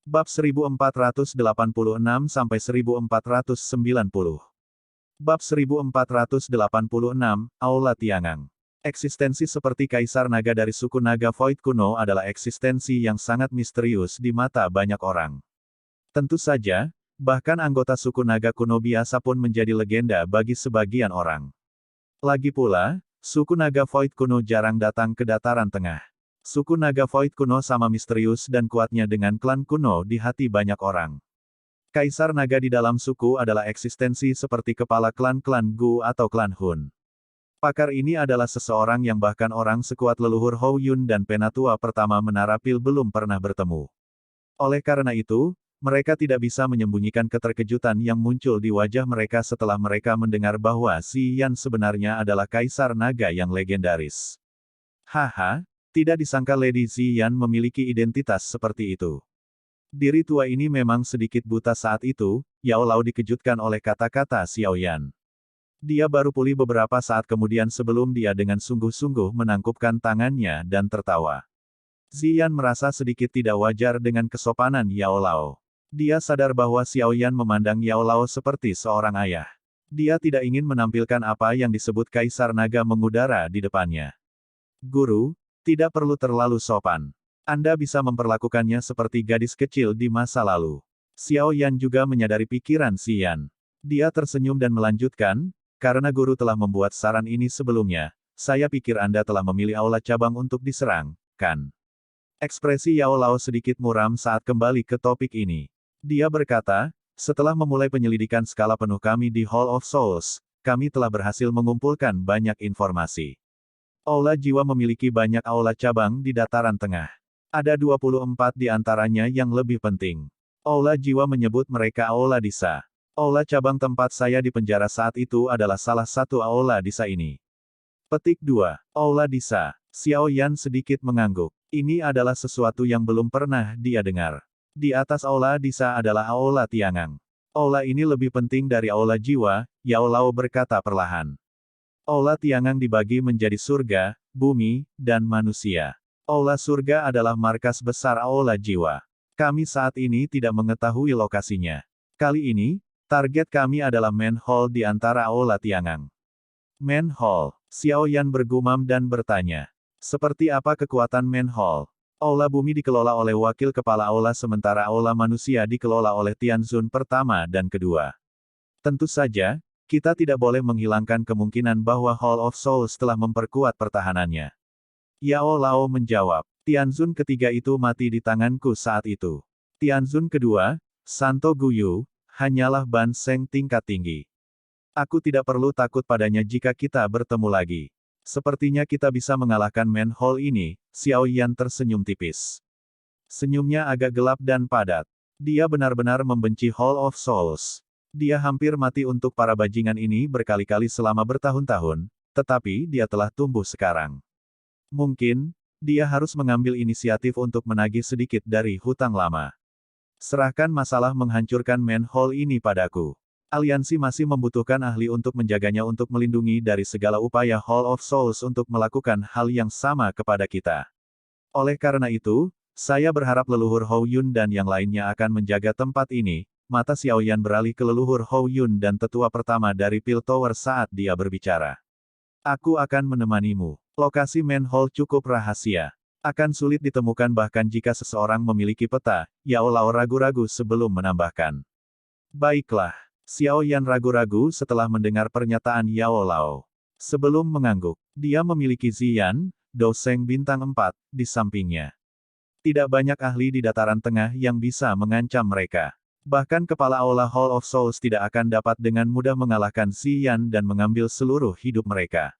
Bab 1486-1490. Bab 1486, Aula Tiangang. Eksistensi seperti Kaisar Naga dari suku Naga Void kuno adalah eksistensi yang sangat misterius di mata banyak orang. Tentu saja, bahkan anggota suku Naga kuno biasa pun menjadi legenda bagi sebagian orang. Lagi pula, suku Naga Void kuno jarang datang ke dataran tengah. Suku Naga Void kuno sama misterius dan kuatnya dengan klan kuno di hati banyak orang. Kaisar Naga di dalam suku adalah eksistensi seperti kepala klan-klan Gu atau klan Hun. Pakar ini adalah seseorang yang bahkan orang sekuat leluhur Hou Yun dan Penatua pertama Menara Pil belum pernah bertemu. Oleh karena itu, mereka tidak bisa menyembunyikan keterkejutan yang muncul di wajah mereka setelah mereka mendengar bahwa Si Yan sebenarnya adalah Kaisar Naga yang legendaris. Haha. Tidak disangka Lady Ziyan memiliki identitas seperti itu. Diri tua ini memang sedikit buta saat itu, Yao Lao dikejutkan oleh kata-kata Xiao Yan. Dia baru pulih beberapa saat kemudian sebelum dia dengan sungguh-sungguh menangkupkan tangannya dan tertawa. Ziyan merasa sedikit tidak wajar dengan kesopanan Yao Lao. Dia sadar bahwa Xiao Yan memandang Yao Lao seperti seorang ayah. Dia tidak ingin menampilkan apa yang disebut Kaisar Naga mengudara di depannya. Guru, tidak perlu terlalu sopan. Anda bisa memperlakukannya seperti gadis kecil di masa lalu. Xiao Yan juga menyadari pikiran Si Yan. Dia tersenyum dan melanjutkan, karena guru telah membuat saran ini sebelumnya, saya pikir Anda telah memilih aula cabang untuk diserang, kan? Ekspresi Yao Lao sedikit muram saat kembali ke topik ini. Dia berkata, setelah memulai penyelidikan skala penuh kami di Hall of Souls, kami telah berhasil mengumpulkan banyak informasi. Aula jiwa memiliki banyak aula cabang di dataran tengah. Ada 24 di antaranya yang lebih penting. Aula jiwa menyebut mereka aula disa. Aula cabang tempat saya di penjara saat itu adalah salah satu aula disa ini. Petik 2. Aula disa. Xiao Yan sedikit mengangguk. Ini adalah sesuatu yang belum pernah dia dengar. Di atas aula disa adalah aula Tiangang. Aula ini lebih penting dari aula jiwa, Yao Lao berkata perlahan. Aula Tiangang dibagi menjadi surga, bumi, dan manusia. Aula surga adalah markas besar aula jiwa. Kami saat ini tidak mengetahui lokasinya. Kali ini, target kami adalah Main Hall di antara aula Tiangang. Main Hall. Xiao Yan bergumam dan bertanya. Seperti apa kekuatan Main Hall? Aula bumi dikelola oleh wakil kepala aula sementara aula manusia dikelola oleh Tianzun pertama dan kedua. Tentu saja, kita tidak boleh menghilangkan kemungkinan bahwa Hall of Souls telah memperkuat pertahanannya. Yao Lao menjawab, Tianzun ketiga itu mati di tanganku saat itu. Tianzun kedua, Santo Guyu, hanyalah Ban Seng tingkat tinggi. Aku tidak perlu takut padanya jika kita bertemu lagi. Sepertinya kita bisa mengalahkan Main Hall ini, Xiao Yan tersenyum tipis. Senyumnya agak gelap dan padat. Dia benar-benar membenci Hall of Souls. Dia hampir mati untuk para bajingan ini berkali-kali selama bertahun-tahun, tetapi dia telah tumbuh sekarang. Mungkin, dia harus mengambil inisiatif untuk menagih sedikit dari hutang lama. Serahkan masalah menghancurkan Main Hall ini padaku. Aliansi masih membutuhkan ahli untuk menjaganya untuk melindungi dari segala upaya Hall of Souls untuk melakukan hal yang sama kepada kita. Oleh karena itu, saya berharap leluhur Hou Yun dan yang lainnya akan menjaga tempat ini. Mata Xiao Yan beralih ke leluhur Hou Yun dan tetua pertama dari Pil Tower saat dia berbicara. Aku akan menemanimu. Lokasi Main Hall cukup rahasia. Akan sulit ditemukan bahkan jika seseorang memiliki peta, Yao Lao ragu-ragu sebelum menambahkan. Baiklah. Xiao Yan ragu-ragu setelah mendengar pernyataan Yao Lao. Sebelum mengangguk, dia memiliki Ziyan, Doseng bintang 4, di sampingnya. Tidak banyak ahli di dataran tengah yang bisa mengancam mereka. Bahkan kepala aula Hall of Souls tidak akan dapat dengan mudah mengalahkan Ziyan dan mengambil seluruh hidup mereka.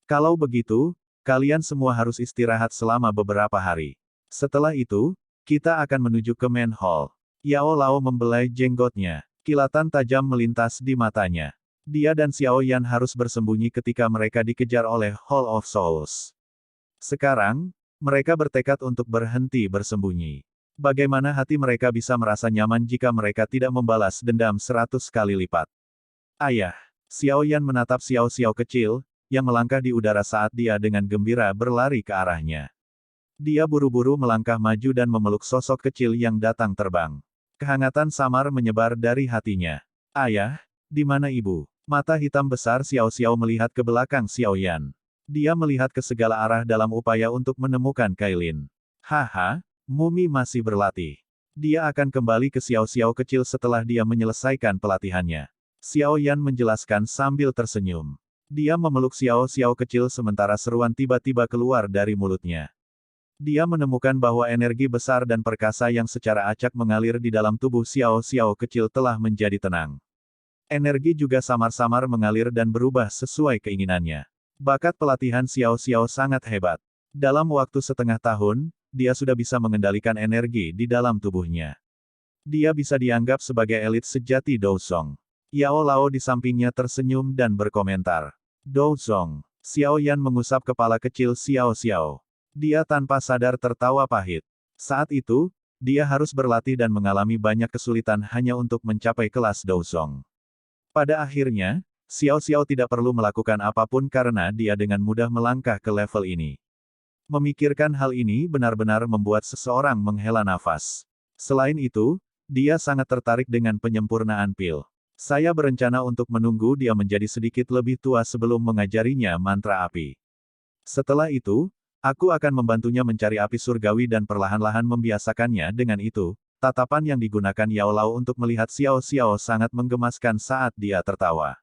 Kalau begitu, kalian semua harus istirahat selama beberapa hari. Setelah itu, kita akan menuju ke Main Hall. Yao Lao membelai jenggotnya. Kilatan tajam melintas di matanya. Dia dan Xiao Yan harus bersembunyi ketika mereka dikejar oleh Hall of Souls. Sekarang, mereka bertekad untuk berhenti bersembunyi. Bagaimana hati mereka bisa merasa nyaman jika mereka tidak membalas dendam 100 kali lipat? Ayah. Xiao Yan menatap Xiao Xiao kecil, yang melangkah di udara saat dia dengan gembira berlari ke arahnya. Dia buru-buru melangkah maju dan memeluk sosok kecil yang datang terbang. Kehangatan samar menyebar dari hatinya. Ayah, di mana ibu? Mata hitam besar Xiao Xiao melihat ke belakang Xiao Yan. Dia melihat ke segala arah dalam upaya untuk menemukan Kailin. Haha, Mumi masih berlatih. Dia akan kembali ke Xiao Xiao kecil setelah dia menyelesaikan pelatihannya. Xiao Yan menjelaskan sambil tersenyum. Dia memeluk Xiao Xiao kecil sementara seruan tiba-tiba keluar dari mulutnya. Dia menemukan bahwa energi besar dan perkasa yang secara acak mengalir di dalam tubuh Xiao Xiao kecil telah menjadi tenang. Energi juga samar-samar mengalir dan berubah sesuai keinginannya. Bakat pelatihan Xiao Xiao sangat hebat. Dalam waktu setengah tahun, dia sudah bisa mengendalikan energi di dalam tubuhnya. Dia bisa dianggap sebagai elit sejati Douzong. Yao Lao di sampingnya tersenyum dan berkomentar. Douzong. Xiao Yan mengusap kepala kecil Xiao Xiao. Dia tanpa sadar tertawa pahit. Saat itu, dia harus berlatih dan mengalami banyak kesulitan hanya untuk mencapai kelas Douzong. Pada akhirnya, Xiao Xiao tidak perlu melakukan apapun karena dia dengan mudah melangkah ke level ini. Memikirkan hal ini benar-benar membuat seseorang menghela nafas. Selain itu, dia sangat tertarik dengan penyempurnaan pil. Saya berencana untuk menunggu dia menjadi sedikit lebih tua sebelum mengajarinya mantra api. Setelah itu, aku akan membantunya mencari api surgawi dan perlahan-lahan membiasakannya dengan itu. Tatapan yang digunakan Yao Lao untuk melihat Xiao Xiao sangat menggemaskan saat dia tertawa.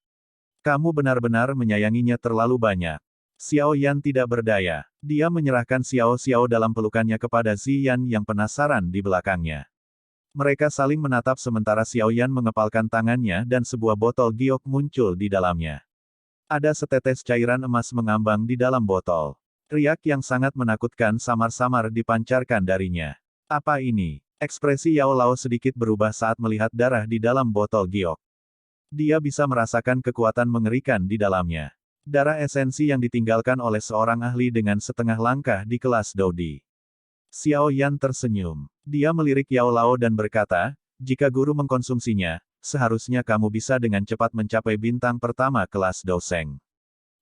Kamu benar-benar menyayanginya terlalu banyak. Xiao Yan tidak berdaya. Dia menyerahkan Xiao Xiao dalam pelukannya kepada Ziyan yang penasaran di belakangnya. Mereka saling menatap sementara Xiao Yan mengepalkan tangannya dan sebuah botol giok muncul di dalamnya. Ada setetes cairan emas mengambang di dalam botol. Riak yang sangat menakutkan samar-samar dipancarkan darinya. Apa ini? Ekspresi Yao Lao sedikit berubah saat melihat darah di dalam botol giok. Dia bisa merasakan kekuatan mengerikan di dalamnya. Darah esensi yang ditinggalkan oleh seorang ahli dengan setengah langkah di kelas Dodi. Xiao Yan tersenyum. Dia melirik Yao Lao dan berkata, jika guru mengkonsumsinya, seharusnya kamu bisa dengan cepat mencapai bintang pertama kelas Douzeng.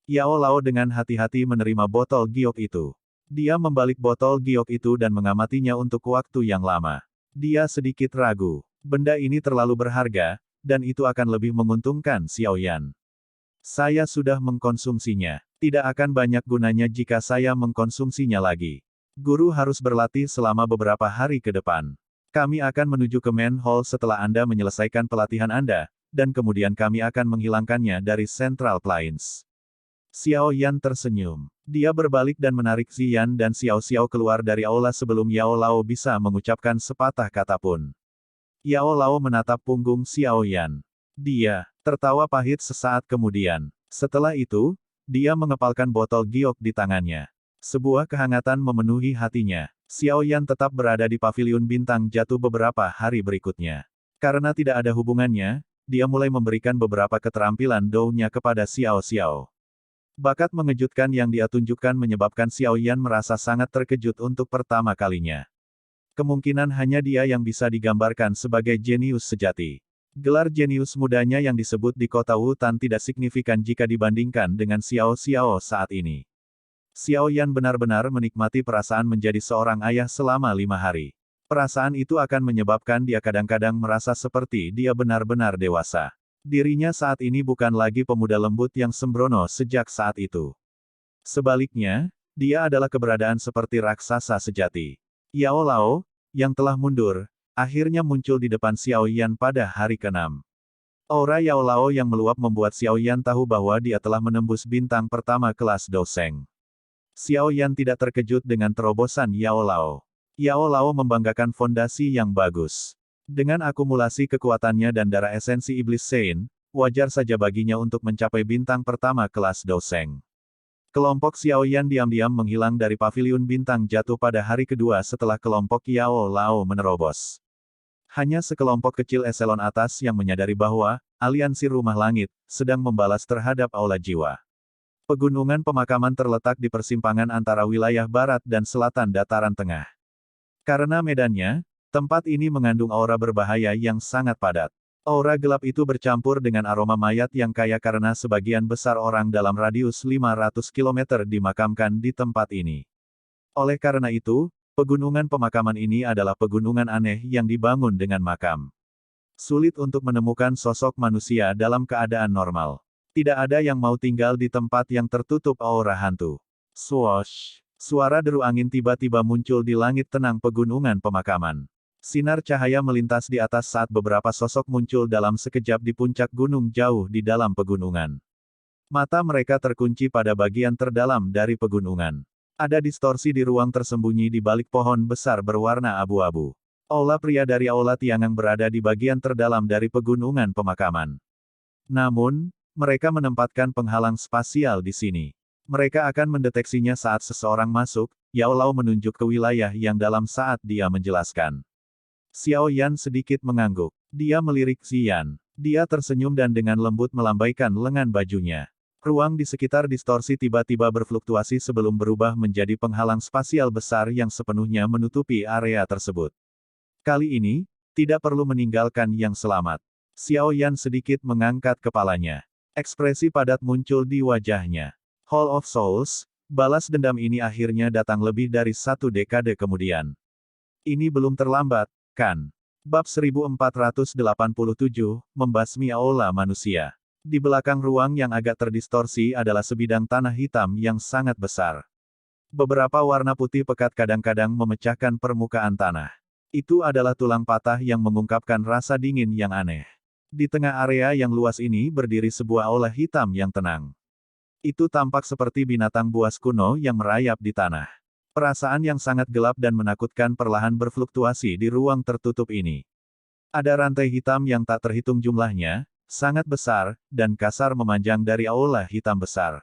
Yao Lao dengan hati-hati menerima botol giok itu. Dia membalik botol giok itu dan mengamatinya untuk waktu yang lama. Dia sedikit ragu. Benda ini terlalu berharga, dan itu akan lebih menguntungkan Xiao Yan. Saya sudah mengkonsumsinya. Tidak akan banyak gunanya jika saya mengkonsumsinya lagi. Guru harus berlatih selama beberapa hari ke depan. Kami akan menuju ke main hall setelah Anda menyelesaikan pelatihan Anda, dan kemudian kami akan menghilangkannya dari Central Plains. Xiao Yan tersenyum. Dia berbalik dan menarik Ziyan dan Xiao Xiao keluar dari aula sebelum Yao Lao bisa mengucapkan sepatah kata pun. Yao Lao menatap punggung Xiao Yan. Dia tertawa pahit sesaat kemudian. Setelah itu, dia mengepalkan botol giok di tangannya. Sebuah kehangatan memenuhi hatinya. Xiao Yan tetap berada di paviliun bintang jatuh beberapa hari berikutnya. Karena tidak ada hubungannya, dia mulai memberikan beberapa keterampilan dou-nya kepada Xiao Xiao. Bakat mengejutkan yang dia tunjukkan menyebabkan Xiao Yan merasa sangat terkejut untuk pertama kalinya. Kemungkinan hanya dia yang bisa digambarkan sebagai jenius sejati. Gelar jenius mudanya yang disebut di kota Wutan tidak signifikan jika dibandingkan dengan Xiao Xiao saat ini. Xiao Yan benar-benar menikmati perasaan menjadi seorang ayah selama 5 hari. Perasaan itu akan menyebabkan dia kadang-kadang merasa seperti dia benar-benar dewasa. Dirinya saat ini bukan lagi pemuda lembut yang sembrono sejak saat itu. Sebaliknya, dia adalah keberadaan seperti raksasa sejati. Yao Lao, yang telah mundur, akhirnya muncul di depan Xiao Yan pada hari ke-6. Aura Yao Lao yang meluap membuat Xiao Yan tahu bahwa dia telah menembus bintang pertama kelas Douzeng. Xiao Yan tidak terkejut dengan terobosan Yao Lao. Yao Lao membanggakan fondasi yang bagus. Dengan akumulasi kekuatannya dan darah esensi iblis Sein, wajar saja baginya untuk mencapai bintang pertama kelas Douzeng. Kelompok Xiao Yan diam-diam menghilang dari paviliun bintang jatuh pada hari kedua setelah kelompok Yao Lao menerobos. Hanya sekelompok kecil eselon atas yang menyadari bahwa aliansi rumah langit sedang membalas terhadap aula jiwa. Pegunungan pemakaman terletak di persimpangan antara wilayah barat dan selatan dataran tengah. Karena medannya, tempat ini mengandung aura berbahaya yang sangat padat. Aura gelap itu bercampur dengan aroma mayat yang kaya karena sebagian besar orang dalam radius 500 km dimakamkan di tempat ini. Oleh karena itu, pegunungan pemakaman ini adalah pegunungan aneh yang dibangun dengan makam. Sulit untuk menemukan sosok manusia dalam keadaan normal. Tidak ada yang mau tinggal di tempat yang tertutup aura hantu. Swoosh! Suara deru angin tiba-tiba muncul di langit tenang pegunungan pemakaman. Sinar cahaya melintas di atas saat beberapa sosok muncul dalam sekejap di puncak gunung jauh di dalam pegunungan. Mata mereka terkunci pada bagian terdalam dari pegunungan. Ada distorsi di ruang tersembunyi di balik pohon besar berwarna abu-abu. Aula pria dari Aula Tiangang berada di bagian terdalam dari pegunungan pemakaman. Namun, mereka menempatkan penghalang spasial di sini. Mereka akan mendeteksinya saat seseorang masuk. Yao Lao menunjuk ke wilayah yang dalam saat dia menjelaskan. Xiao Yan sedikit mengangguk. Dia melirik Xian. Dia tersenyum dan dengan lembut melambaikan lengan bajunya. Ruang di sekitar distorsi tiba-tiba berfluktuasi sebelum berubah menjadi penghalang spasial besar yang sepenuhnya menutupi area tersebut. Kali ini, tidak perlu meninggalkan yang selamat. Xiao Yan sedikit mengangkat kepalanya. Ekspresi padat muncul di wajahnya. Hall of Souls, balas dendam ini akhirnya datang lebih dari 1 dekade kemudian. Ini belum terlambat, kan? Bab 1487, Membasmi Aula Manusia. Di belakang ruang yang agak terdistorsi adalah sebidang tanah hitam yang sangat besar. Beberapa warna putih pekat kadang-kadang memecahkan permukaan tanah. Itu adalah tulang patah yang mengungkapkan rasa dingin yang aneh. Di tengah area yang luas ini berdiri sebuah aula hitam yang tenang. Itu tampak seperti binatang buas kuno yang merayap di tanah. Perasaan yang sangat gelap dan menakutkan perlahan berfluktuasi di ruang tertutup ini. Ada rantai hitam yang tak terhitung jumlahnya, sangat besar, dan kasar memanjang dari aula hitam besar.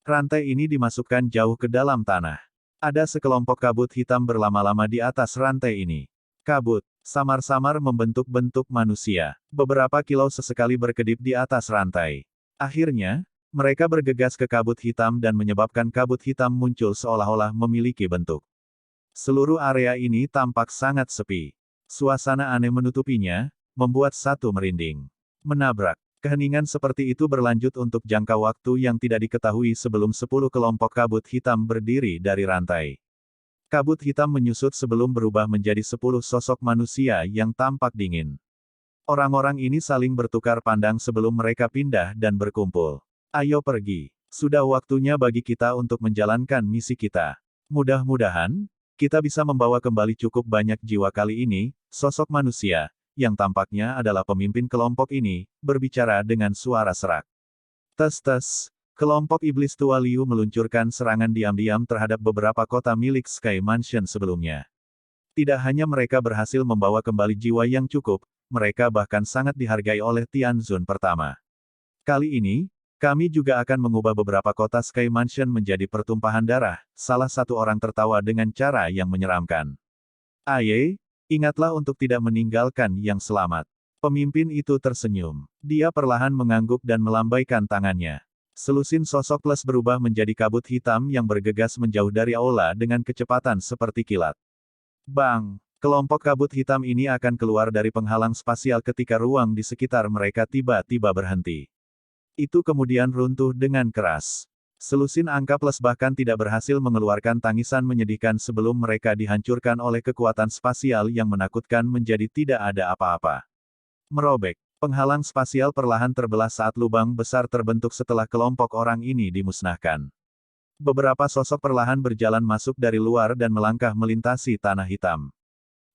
Rantai ini dimasukkan jauh ke dalam tanah. Ada sekelompok kabut hitam berlama-lama di atas rantai ini. Kabut, samar-samar membentuk bentuk manusia. Beberapa kilau sesekali berkedip di atas rantai. Akhirnya, mereka bergegas ke kabut hitam dan menyebabkan kabut hitam muncul seolah-olah memiliki bentuk. Seluruh area ini tampak sangat sepi. Suasana aneh menutupinya, membuat satu merinding. Menabrak. Keheningan seperti itu berlanjut untuk jangka waktu yang tidak diketahui sebelum 10 kelompok kabut hitam berdiri dari rantai. Kabut hitam menyusut sebelum berubah menjadi 10 sosok manusia yang tampak dingin. Orang-orang ini saling bertukar pandang sebelum mereka pindah dan berkumpul. Ayo pergi. Sudah waktunya bagi kita untuk menjalankan misi kita. Mudah-mudahan, kita bisa membawa kembali cukup banyak jiwa kali ini. Sosok manusia, yang tampaknya adalah pemimpin kelompok ini, berbicara dengan suara serak. Tes-tes, kelompok iblis tua Liu meluncurkan serangan diam-diam terhadap beberapa kota milik Sky Mansion sebelumnya. Tidak hanya mereka berhasil membawa kembali jiwa yang cukup, mereka bahkan sangat dihargai oleh Tianzun pertama. Kali ini, kami juga akan mengubah beberapa kota Sky Mansion menjadi pertumpahan darah, salah satu orang tertawa dengan cara yang menyeramkan. Aye, ingatlah untuk tidak meninggalkan yang selamat. Pemimpin itu tersenyum. Dia perlahan mengangguk dan melambaikan tangannya. Selusin sosok Les berubah menjadi kabut hitam yang bergegas menjauh dari aula dengan kecepatan seperti kilat. Bang! Kelompok kabut hitam ini akan keluar dari penghalang spasial ketika ruang di sekitar mereka tiba-tiba berhenti. Itu kemudian runtuh dengan keras. Selusin angka plus bahkan tidak berhasil mengeluarkan tangisan menyedihkan sebelum mereka dihancurkan oleh kekuatan spasial yang menakutkan menjadi tidak ada apa-apa. Merobek. Penghalang spasial perlahan terbelah saat lubang besar terbentuk setelah kelompok orang ini dimusnahkan. Beberapa sosok perlahan berjalan masuk dari luar dan melangkah melintasi tanah hitam.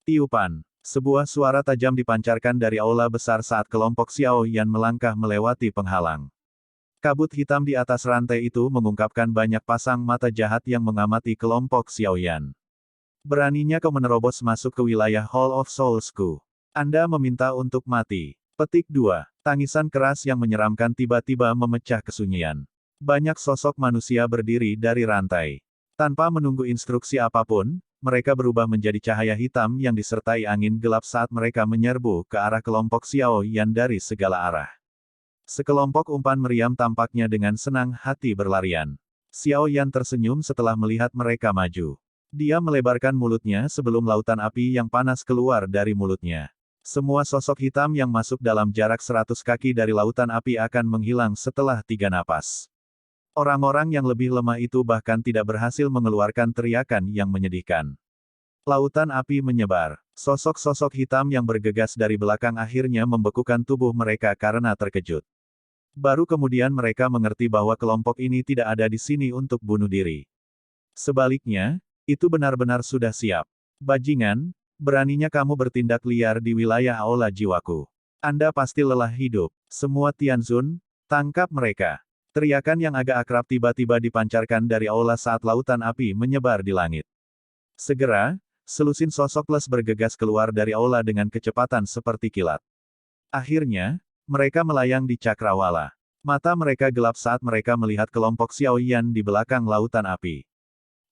Tiupan. Sebuah suara tajam dipancarkan dari aula besar saat kelompok Xiao Yan melangkah melewati penghalang. Kabut hitam di atas rantai itu mengungkapkan banyak pasang mata jahat yang mengamati kelompok Xiao Yan. Beraninya kau menerobos masuk ke wilayah Hall of Soulsku. Anda meminta untuk mati. Petik 2. Tangisan keras yang menyeramkan tiba-tiba memecah kesunyian. Banyak sosok manusia berdiri dari rantai. Tanpa menunggu instruksi apapun, mereka berubah menjadi cahaya hitam yang disertai angin gelap saat mereka menyerbu ke arah kelompok Xiao Yan dari segala arah. Sekelompok umpan meriam tampaknya dengan senang hati berlarian. Xiao Yan tersenyum setelah melihat mereka maju. Dia melebarkan mulutnya sebelum lautan api yang panas keluar dari mulutnya. Semua sosok hitam yang masuk dalam jarak 100 kaki dari lautan api akan menghilang setelah 3 napas. Orang-orang yang lebih lemah itu bahkan tidak berhasil mengeluarkan teriakan yang menyedihkan. Lautan api menyebar. Sosok-sosok hitam yang bergegas dari belakang akhirnya membekukan tubuh mereka karena terkejut. Baru kemudian mereka mengerti bahwa kelompok ini tidak ada di sini untuk bunuh diri. Sebaliknya, itu benar-benar sudah siap. Bajingan, beraninya kamu bertindak liar di wilayah aula jiwaku. Anda pasti lelah hidup. Semua Tianzun, tangkap mereka. Teriakan yang agak akrab tiba-tiba dipancarkan dari aula saat lautan api menyebar di langit. Segera, selusin sosok les bergegas keluar dari aula dengan kecepatan seperti kilat. Akhirnya, mereka melayang di cakrawala. Mata mereka gelap saat mereka melihat kelompok Xiao Yan di belakang lautan api.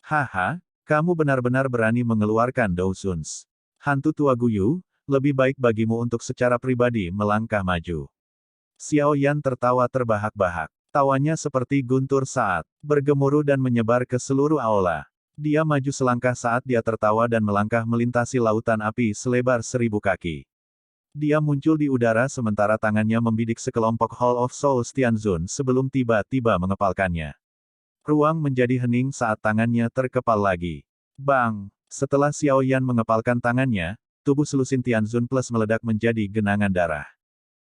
Haha, kamu benar-benar berani mengeluarkan Dousuns. Hantu tua Guyu, lebih baik bagimu untuk secara pribadi melangkah maju. Xiao Yan tertawa terbahak-bahak. Tawanya seperti guntur saat bergemuruh dan menyebar ke seluruh aula. Dia maju selangkah saat dia tertawa dan melangkah melintasi lautan api selebar 1000 kaki. Dia muncul di udara sementara tangannya membidik sekelompok Hall of Souls Tianzun sebelum tiba-tiba mengepalkannya. Ruang menjadi hening saat tangannya terkepal lagi. Bang! Setelah Xiao Yan mengepalkan tangannya, tubuh selusin Tianzun Plus meledak menjadi genangan darah.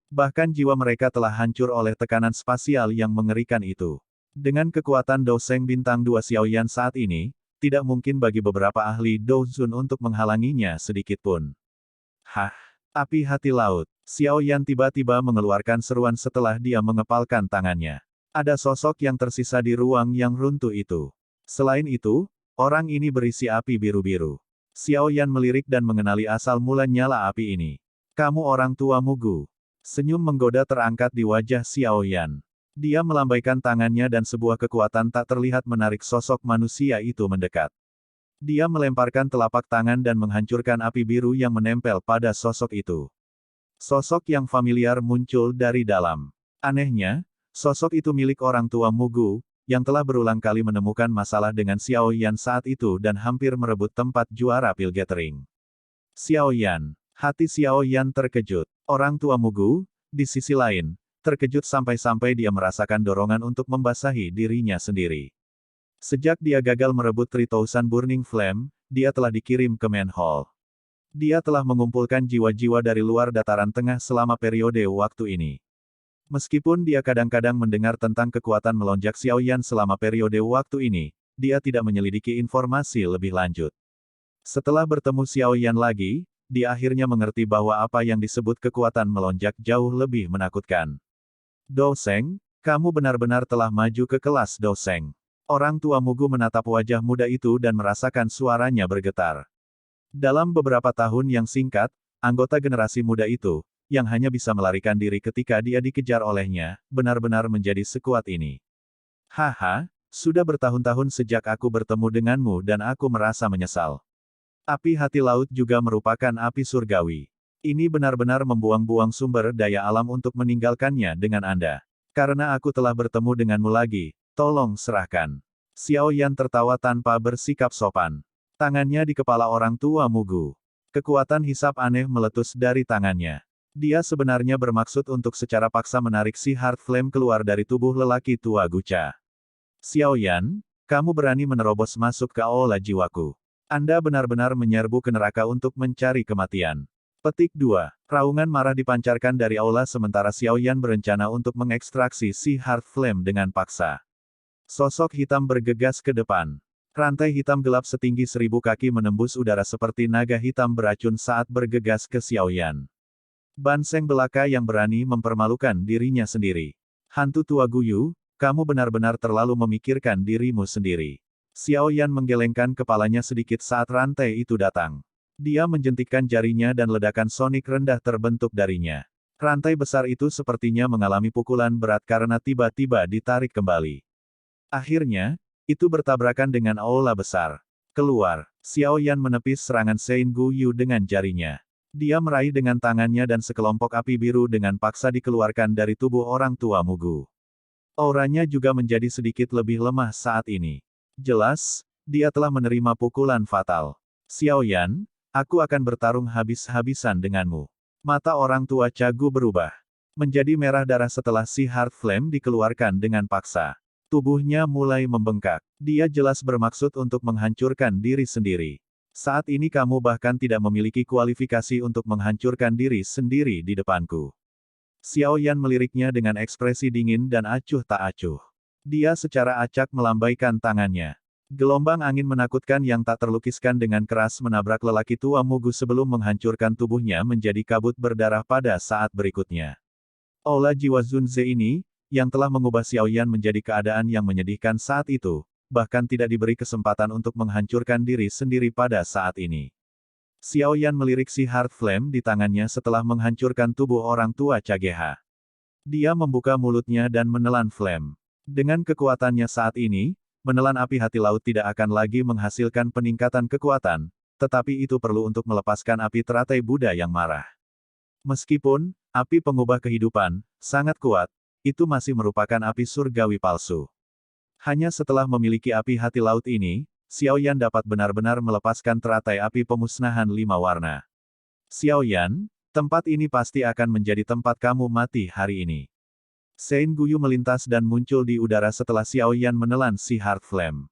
Bahkan jiwa mereka telah hancur oleh tekanan spasial yang mengerikan itu. Dengan kekuatan Douseng Bintang 2 Xiao Yan saat ini, tidak mungkin bagi beberapa ahli Douzun untuk menghalanginya sedikitpun. Hah! Api hati laut. Xiao Yan tiba-tiba mengeluarkan seruan setelah dia mengepalkan tangannya. Ada sosok yang tersisa di ruang yang runtuh itu. Selain itu, orang ini berisi api biru-biru. Xiao Yan melirik dan mengenali asal mula nyala api ini. Kamu orang tua Mugu. Senyum menggoda terangkat di wajah Xiao Yan. Dia melambaikan tangannya dan sebuah kekuatan tak terlihat menarik sosok manusia itu mendekat. Dia melemparkan telapak tangan dan menghancurkan api biru yang menempel pada sosok itu. Sosok yang familiar muncul dari dalam. Anehnya, sosok itu milik orang tua Mugu, yang telah berulang kali menemukan masalah dengan Xiao Yan saat itu dan hampir merebut tempat juara pil gathering. Xiao Yan. Hati Xiao Yan terkejut. Orang tua Mugu, di sisi lain, terkejut sampai-sampai dia merasakan dorongan untuk membasahi dirinya sendiri. Sejak dia gagal merebut 3000 Burning Flame, dia telah dikirim ke Main Hall. Dia telah mengumpulkan jiwa-jiwa dari luar dataran tengah selama periode waktu ini. Meskipun dia kadang-kadang mendengar tentang kekuatan melonjak Xiao Yan selama periode waktu ini, dia tidak menyelidiki informasi lebih lanjut. Setelah bertemu Xiao Yan lagi, dia akhirnya mengerti bahwa apa yang disebut kekuatan melonjak jauh lebih menakutkan. Douseng, kamu benar-benar telah maju ke kelas Douseng. Orang tua Mugu menatap wajah muda itu dan merasakan suaranya bergetar. Dalam beberapa tahun yang singkat, anggota generasi muda itu, yang hanya bisa melarikan diri ketika dia dikejar olehnya, benar-benar menjadi sekuat ini. Haha, sudah bertahun-tahun sejak aku bertemu denganmu dan aku merasa menyesal. Api hati laut juga merupakan api surgawi. Ini benar-benar membuang-buang sumber daya alam untuk meninggalkannya dengan Anda. Karena aku telah bertemu denganmu lagi, tolong serahkan. Xiao Yan tertawa tanpa bersikap sopan. Tangannya di kepala orang tua Mugu. Kekuatan hisap aneh meletus dari tangannya. Dia sebenarnya bermaksud untuk secara paksa menarik si Heart Flame keluar dari tubuh lelaki tua Gucha. Xiao Yan, kamu berani menerobos masuk ke aula jiwaku. Anda benar-benar menyerbu ke neraka untuk mencari kematian. Petik 2. Raungan marah dipancarkan dari aula sementara Xiao Yan berencana untuk mengekstraksi si Heart Flame dengan paksa. Sosok hitam bergegas ke depan. Rantai hitam gelap setinggi 1000 kaki menembus udara seperti naga hitam beracun saat bergegas ke Xiao Yan. Banseng belaka yang berani mempermalukan dirinya sendiri. Hantu tua Guyu, kamu benar-benar terlalu memikirkan dirimu sendiri. Xiao Yan menggelengkan kepalanya sedikit saat rantai itu datang. Dia menjentikkan jarinya dan ledakan sonik rendah terbentuk darinya. Rantai besar itu sepertinya mengalami pukulan berat karena tiba-tiba ditarik kembali. Akhirnya, itu bertabrakan dengan aula besar. Keluar, Xiao Yan menepis serangan Sein Guyu dengan jarinya. Dia meraih dengan tangannya dan sekelompok api biru dengan paksa dikeluarkan dari tubuh orang tua Mugu. Auranya juga menjadi sedikit lebih lemah saat ini. Jelas, dia telah menerima pukulan fatal. Xiao Yan, aku akan bertarung habis-habisan denganmu. Mata orang tua Cagu berubah menjadi merah darah setelah si Heart Flame dikeluarkan dengan paksa. Tubuhnya mulai membengkak. Dia jelas bermaksud untuk menghancurkan diri sendiri. Saat ini kamu bahkan tidak memiliki kualifikasi untuk menghancurkan diri sendiri di depanku. Xiao Yan meliriknya dengan ekspresi dingin dan acuh tak acuh. Dia secara acak melambaikan tangannya. Gelombang angin menakutkan yang tak terlukiskan dengan keras menabrak lelaki tua Mugu sebelum menghancurkan tubuhnya menjadi kabut berdarah pada saat berikutnya. Aula jiwa Zunze ini, yang telah mengubah Xiao Yan menjadi keadaan yang menyedihkan saat itu, bahkan tidak diberi kesempatan untuk menghancurkan diri sendiri pada saat ini. Xiao Yan melirik si Heart Flame di tangannya setelah menghancurkan tubuh orang tua Cageha. Dia membuka mulutnya dan menelan flame. Dengan kekuatannya saat ini, menelan api hati laut tidak akan lagi menghasilkan peningkatan kekuatan, tetapi itu perlu untuk melepaskan api teratai Buddha yang marah. Meskipun, api pengubah kehidupan, sangat kuat, itu masih merupakan api surgawi palsu. Hanya setelah memiliki api hati laut ini, Xiao Yan dapat benar-benar melepaskan teratai api pemusnahan 5 warna. Xiao Yan, tempat ini pasti akan menjadi tempat kamu mati hari ini. Sein Guyu melintas dan muncul di udara setelah Xiao Yan menelan si Heart Flame.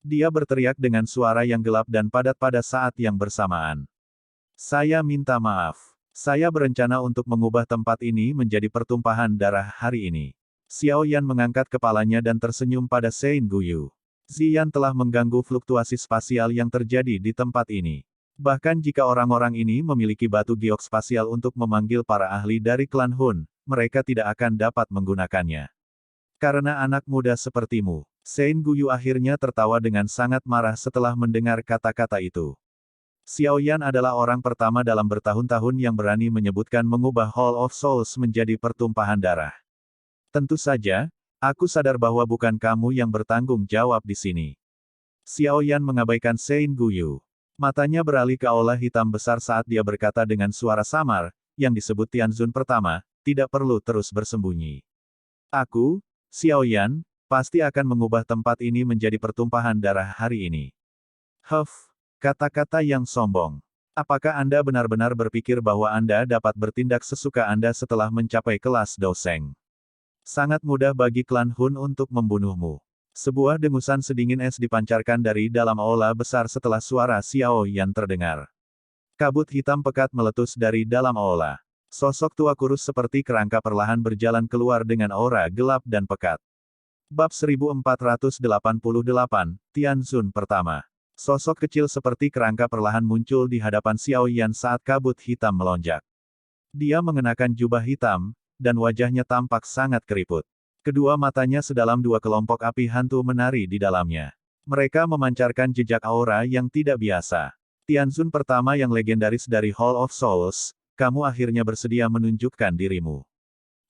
Dia berteriak dengan suara yang gelap dan padat pada saat yang bersamaan. Saya minta maaf. Saya berencana untuk mengubah tempat ini menjadi pertumpahan darah hari ini. Xiao Yan mengangkat kepalanya dan tersenyum pada Sein Guyu. Ziyan telah mengganggu fluktuasi spasial yang terjadi di tempat ini. Bahkan jika orang-orang ini memiliki batu giok spasial untuk memanggil para ahli dari klan Hun, mereka tidak akan dapat menggunakannya. Karena anak muda sepertimu, Sein Guyu akhirnya tertawa dengan sangat marah setelah mendengar kata-kata itu. Xiao Yan adalah orang pertama dalam bertahun-tahun yang berani menyebutkan mengubah Hall of Souls menjadi pertumpahan darah. Tentu saja, aku sadar bahwa bukan kamu yang bertanggung jawab di sini. Xiao Yan mengabaikan Sein Guyu. Matanya beralih ke aula hitam besar saat dia berkata dengan suara samar, yang disebut Tianzun pertama, tidak perlu terus bersembunyi. Aku, Xiao Yan, pasti akan mengubah tempat ini menjadi pertumpahan darah hari ini. Huff, kata-kata yang sombong. Apakah Anda benar-benar berpikir bahwa Anda dapat bertindak sesuka Anda setelah mencapai kelas Douseng? Sangat mudah bagi klan Hun untuk membunuhmu. Sebuah dengusan sedingin es dipancarkan dari dalam aula besar setelah suara Xiao Yan terdengar. Kabut hitam pekat meletus dari dalam aula. Sosok tua kurus seperti kerangka perlahan berjalan keluar dengan aura gelap dan pekat. Bab 1488, Tianzun pertama. Sosok kecil seperti kerangka perlahan muncul di hadapan Xiao Yan saat kabut hitam melonjak. Dia mengenakan jubah hitam, dan wajahnya tampak sangat keriput. Kedua matanya sedalam dua kelompok api hantu menari di dalamnya. Mereka memancarkan jejak aura yang tidak biasa. Tianzun pertama yang legendaris dari Hall of Souls, kamu akhirnya bersedia menunjukkan dirimu.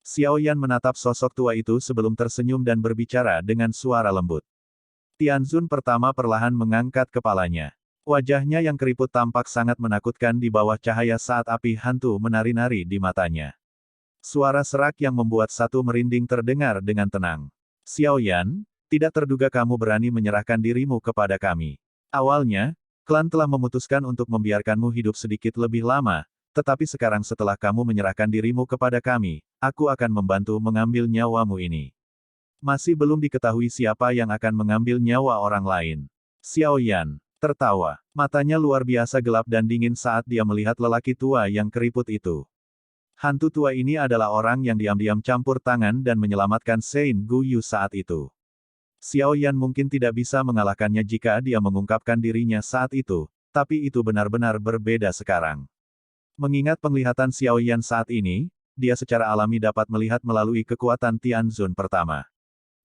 Xiao Yan menatap sosok tua itu sebelum tersenyum dan berbicara dengan suara lembut. Tianzun pertama perlahan mengangkat kepalanya. Wajahnya yang keriput tampak sangat menakutkan di bawah cahaya saat api hantu menari-nari di matanya. Suara serak yang membuat satu merinding terdengar dengan tenang. Xiao Yan, tidak terduga kamu berani menyerahkan dirimu kepada kami. Awalnya, klan telah memutuskan untuk membiarkanmu hidup sedikit lebih lama, tetapi sekarang setelah kamu menyerahkan dirimu kepada kami, aku akan membantu mengambil nyawamu ini. Masih belum diketahui siapa yang akan mengambil nyawa orang lain. Xiao Yan tertawa. Matanya luar biasa gelap dan dingin saat dia melihat lelaki tua yang keriput itu. Hantu tua ini adalah orang yang diam-diam campur tangan dan menyelamatkan Sein Guyu saat itu. Xiao Yan mungkin tidak bisa mengalahkannya jika dia mengungkapkan dirinya saat itu, tapi itu benar-benar berbeda sekarang. Mengingat penglihatan Xiao Yan saat ini, dia secara alami dapat melihat melalui kekuatan Tianzun pertama.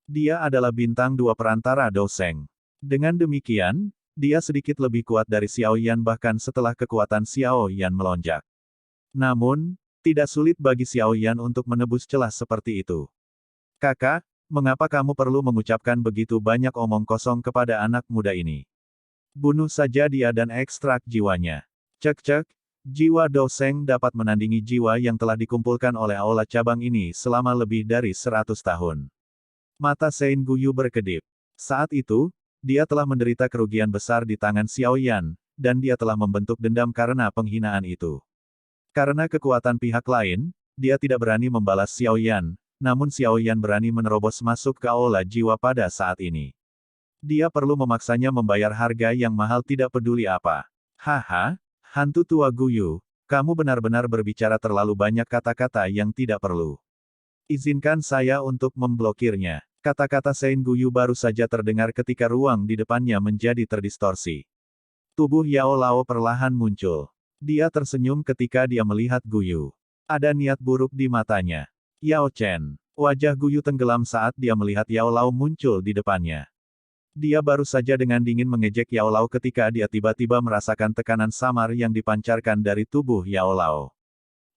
Dia adalah bintang dua perantara Douseng. Dengan demikian, dia sedikit lebih kuat dari Xiao Yan bahkan setelah kekuatan Xiao Yan melonjak. Namun, tidak sulit bagi Xiao Yan untuk menebus celah seperti itu. Kakak, mengapa kamu perlu mengucapkan begitu banyak omong kosong kepada anak muda ini? Bunuh saja dia dan ekstrak jiwanya. Cek-cek, jiwa Douseng dapat menandingi jiwa yang telah dikumpulkan oleh aula cabang ini selama lebih dari 100 tahun. Mata Sein Guyu berkedip. Saat itu, dia telah menderita kerugian besar di tangan Xiao Yan, dan dia telah membentuk dendam karena penghinaan itu. Karena kekuatan pihak lain, dia tidak berani membalas Xiao Yan, namun Xiao Yan berani menerobos masuk ke aula jiwa pada saat ini. Dia perlu memaksanya membayar harga yang mahal tidak peduli apa. Haha, hantu tua Guyu, kamu benar-benar berbicara terlalu banyak kata-kata yang tidak perlu. Izinkan saya untuk memblokirnya. Kata-kata Sein Guyu baru saja terdengar ketika ruang di depannya menjadi terdistorsi. Tubuh Yao Lao perlahan muncul. Dia tersenyum ketika dia melihat Guyu. Ada niat buruk di matanya. Yao Chen. Wajah Guyu tenggelam saat dia melihat Yao Lao muncul di depannya. Dia baru saja dengan dingin mengejek Yao Lao ketika dia tiba-tiba merasakan tekanan samar yang dipancarkan dari tubuh Yao Lao.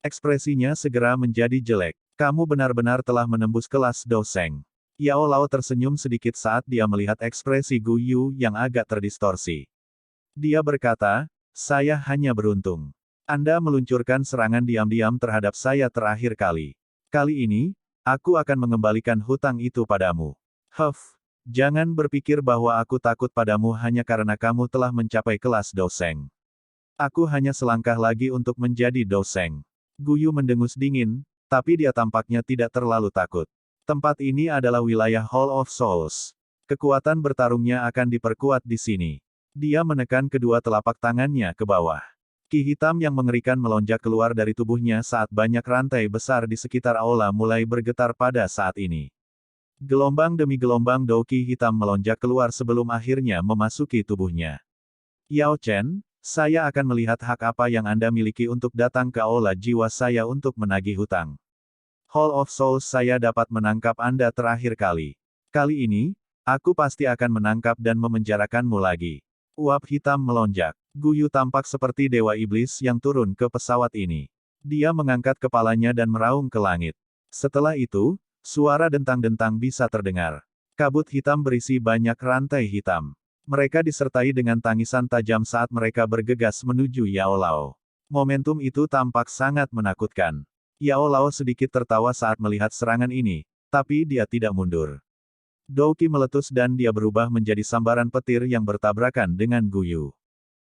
Ekspresinya segera menjadi jelek. Kamu benar-benar telah menembus kelas Doseng. Yao Lao tersenyum sedikit saat dia melihat ekspresi Guyu yang agak terdistorsi. Dia berkata, saya hanya beruntung. Anda meluncurkan serangan diam-diam terhadap saya terakhir kali. Kali ini, aku akan mengembalikan hutang itu padamu. Jangan berpikir bahwa aku takut padamu hanya karena kamu telah mencapai kelas Doseng. Aku hanya selangkah lagi untuk menjadi Doseng. Guyu mendengus dingin, tapi dia tampaknya tidak terlalu takut. Tempat ini adalah wilayah Hall of Souls. Kekuatan bertarungnya akan diperkuat di sini. Dia menekan kedua telapak tangannya ke bawah. Ki hitam yang mengerikan melonjak keluar dari tubuhnya saat banyak rantai besar di sekitar aula mulai bergetar pada saat ini. Gelombang demi gelombang Douki hitam melonjak keluar sebelum akhirnya memasuki tubuhnya. Yao Chen, saya akan melihat hak apa yang Anda miliki untuk datang ke aula jiwa saya untuk menagih hutang. Hall of Souls saya dapat menangkap Anda terakhir kali. Kali ini, aku pasti akan menangkap dan memenjarakanmu lagi. Uap hitam melonjak. Guyu tampak seperti dewa iblis yang turun ke pesawat ini. Dia mengangkat kepalanya dan meraung ke langit. Setelah itu, suara dentang-dentang bisa terdengar. Kabut hitam berisi banyak rantai hitam. Mereka disertai dengan tangisan tajam saat mereka bergegas menuju Yao Lao. Momentum itu tampak sangat menakutkan. Yao Lao sedikit tertawa saat melihat serangan ini, tapi dia tidak mundur. Douki meletus dan dia berubah menjadi sambaran petir yang bertabrakan dengan Guyu.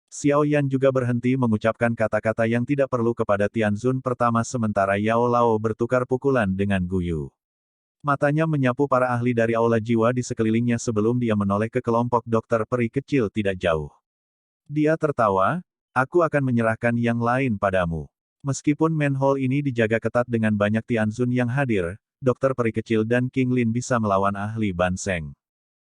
Xiao Yan juga berhenti mengucapkan kata-kata yang tidak perlu kepada Tianzun pertama sementara Yao Lao bertukar pukulan dengan Guyu. Matanya menyapu para ahli dari aula jiwa di sekelilingnya sebelum dia menoleh ke kelompok dokter peri kecil tidak jauh. Dia tertawa, aku akan menyerahkan yang lain padamu. Meskipun main hall ini dijaga ketat dengan banyak Tianzun yang hadir, dokter peri kecil dan King Lin bisa melawan ahli Banseng.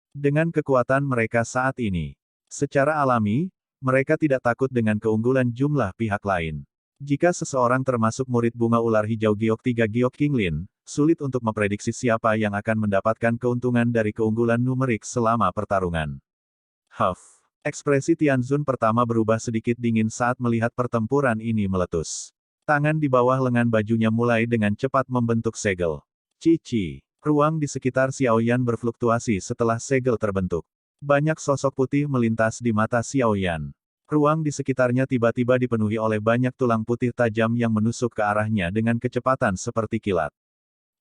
Dengan kekuatan mereka saat ini, secara alami, mereka tidak takut dengan keunggulan jumlah pihak lain. Jika seseorang termasuk murid bunga ular hijau Giok 3 Giok King Lin, sulit untuk memprediksi siapa yang akan mendapatkan keuntungan dari keunggulan numerik selama pertarungan. Ekspresi Tianzun pertama berubah sedikit dingin saat melihat pertempuran ini meletus. Tangan di bawah lengan bajunya mulai dengan cepat membentuk segel. Cici. Ruang di sekitar Xiao Yan berfluktuasi setelah segel terbentuk. Banyak sosok putih melintas di mata Xiao Yan. Ruang di sekitarnya tiba-tiba dipenuhi oleh banyak tulang putih tajam yang menusuk ke arahnya dengan kecepatan seperti kilat.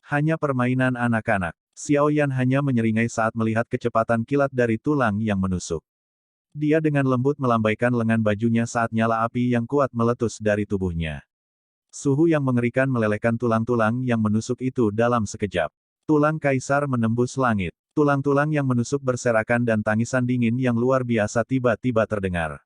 Hanya permainan anak-anak. Xiao Yan hanya menyeringai saat melihat kecepatan kilat dari tulang yang menusuk. Dia dengan lembut melambaikan lengan bajunya saat nyala api yang kuat meletus dari tubuhnya. Suhu yang mengerikan melelehkan tulang-tulang yang menusuk itu dalam sekejap. Tulang kaisar menembus langit. Tulang-tulang yang menusuk berserakan dan tangisan dingin yang luar biasa tiba-tiba terdengar.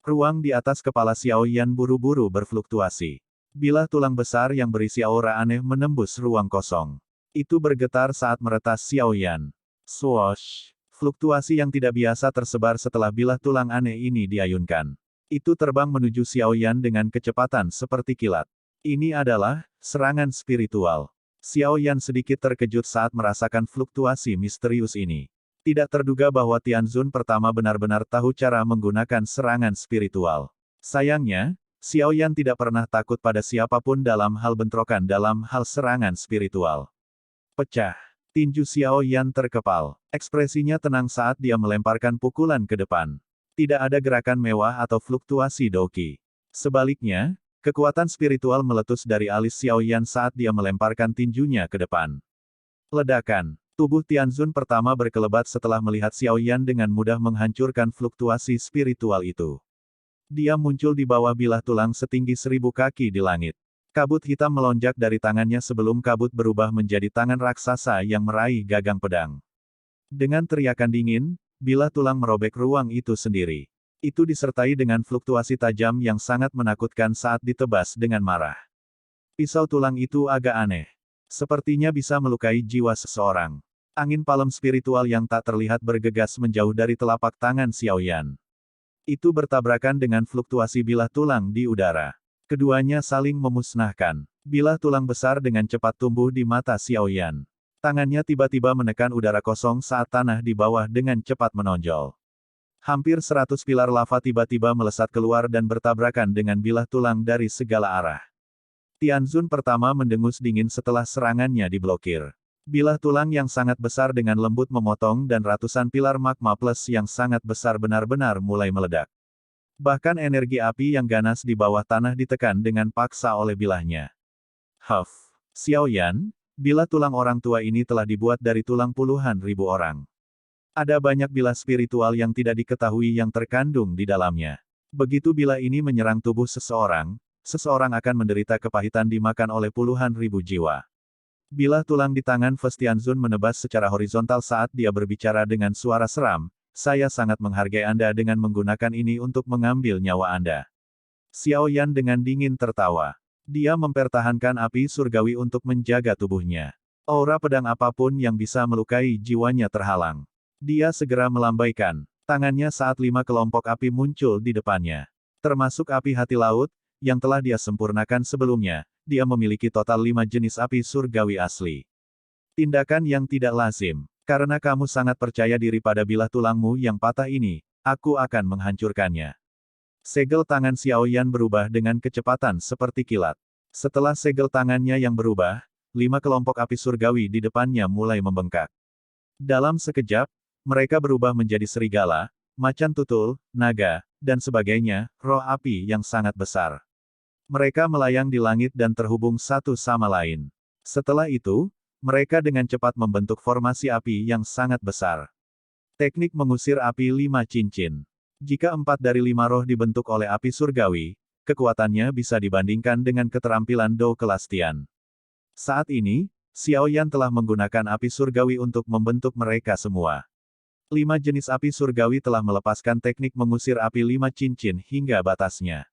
Ruang di atas kepala Xiao Yan buru-buru berfluktuasi. Bilah tulang besar yang berisi aura aneh menembus ruang kosong. Itu bergetar saat meretas Xiao Yan. Swoosh! Fluktuasi yang tidak biasa tersebar setelah bilah tulang aneh ini diayunkan. Itu terbang menuju Xiao Yan dengan kecepatan seperti kilat. Ini adalah serangan spiritual. Xiao Yan sedikit terkejut saat merasakan fluktuasi misterius ini. Tidak terduga bahwa Tianzun pertama benar-benar tahu cara menggunakan serangan spiritual. Sayangnya, Xiao Yan tidak pernah takut pada siapapun dalam hal bentrokan dalam hal serangan spiritual. Pecah. Tinju Xiao Yan terkepal. Ekspresinya tenang saat dia melemparkan pukulan ke depan. Tidak ada gerakan mewah atau fluktuasi Douki. Sebaliknya, kekuatan spiritual meletus dari alis Xiao Yan saat dia melemparkan tinjunya ke depan. Ledakan. Tubuh Tianzun pertama berkelebat setelah melihat Xiao Yan dengan mudah menghancurkan fluktuasi spiritual itu. Dia muncul di bawah bilah tulang setinggi 1000 kaki di langit. Kabut hitam melonjak dari tangannya sebelum kabut berubah menjadi tangan raksasa yang meraih gagang pedang. Dengan teriakan dingin, bilah tulang merobek ruang itu sendiri. Itu disertai dengan fluktuasi tajam yang sangat menakutkan saat ditebas dengan marah. Pisau tulang itu agak aneh. Sepertinya bisa melukai jiwa seseorang. Angin palem spiritual yang tak terlihat bergegas menjauh dari telapak tangan Xiaoyan. Itu bertabrakan dengan fluktuasi bilah tulang di udara. Keduanya saling memusnahkan. Bilah tulang besar dengan cepat tumbuh di mata Xiaoyan. Tangannya tiba-tiba menekan udara kosong saat tanah di bawah dengan cepat menonjol. Hampir 100 pilar lava tiba-tiba melesat keluar dan bertabrakan dengan bilah tulang dari segala arah. Tianzun pertama mendengus dingin setelah serangannya diblokir. Bilah tulang yang sangat besar dengan lembut memotong dan ratusan pilar magma plus yang sangat besar benar-benar mulai meledak. Bahkan energi api yang ganas di bawah tanah ditekan dengan paksa oleh bilahnya. Huff. Xiaoyan, bilah tulang orang tua ini telah dibuat dari tulang puluhan ribu orang. Ada banyak bilah spiritual yang tidak diketahui yang terkandung di dalamnya. Begitu bilah ini menyerang tubuh seseorang, seseorang akan menderita kepahitan dimakan oleh puluhan ribu jiwa. Bilah tulang di tangan Festianzun menebas secara horizontal saat dia berbicara dengan suara seram. Saya sangat menghargai Anda dengan menggunakan ini untuk mengambil nyawa Anda. Xiaoyan dengan dingin tertawa. Dia mempertahankan api surgawi untuk menjaga tubuhnya. Aura pedang apapun yang bisa melukai jiwanya terhalang. Dia segera melambaikan tangannya saat 5 kelompok api muncul di depannya. Termasuk api hati laut, yang telah dia sempurnakan sebelumnya, dia memiliki total 5 jenis api surgawi asli. Tindakan yang tidak lazim. Karena kamu sangat percaya diri pada bilah tulangmu yang patah ini, aku akan menghancurkannya. Segel tangan Xiaoyan berubah dengan kecepatan seperti kilat. Setelah segel tangannya yang berubah, 5 kelompok api surgawi di depannya mulai membengkak. Dalam sekejap, mereka berubah menjadi serigala, macan tutul, naga, dan sebagainya, roh api yang sangat besar. Mereka melayang di langit dan terhubung satu sama lain. Setelah itu, mereka dengan cepat membentuk formasi api yang sangat besar. Teknik mengusir api 5 cincin. Jika 4 dari 5 roh dibentuk oleh api surgawi, kekuatannya bisa dibandingkan dengan keterampilan Do kelas Tian. Saat ini, Xiaoyan telah menggunakan api surgawi untuk membentuk mereka semua. 5 jenis api surgawi telah melepaskan teknik mengusir api 5 cincin hingga batasnya.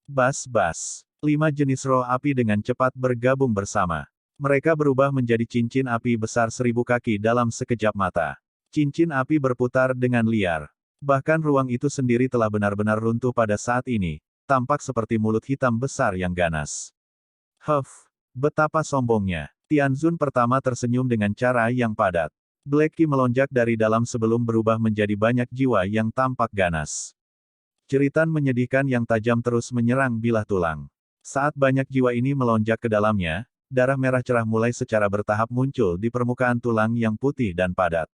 Bas-bas. 5 jenis roh api dengan cepat bergabung bersama. Mereka berubah menjadi cincin api besar 1000 kaki dalam sekejap mata. Cincin api berputar dengan liar. Bahkan ruang itu sendiri telah benar-benar runtuh pada saat ini, tampak seperti mulut hitam besar yang ganas. Huff, betapa sombongnya. Tianzun pertama tersenyum dengan cara yang padat. Black Qi melonjak dari dalam sebelum berubah menjadi banyak jiwa yang tampak ganas. Jeritan menyedihkan yang tajam terus menyerang bilah tulang. Saat banyak jiwa ini melonjak ke dalamnya, darah merah cerah mulai secara bertahap muncul di permukaan tulang yang putih dan padat.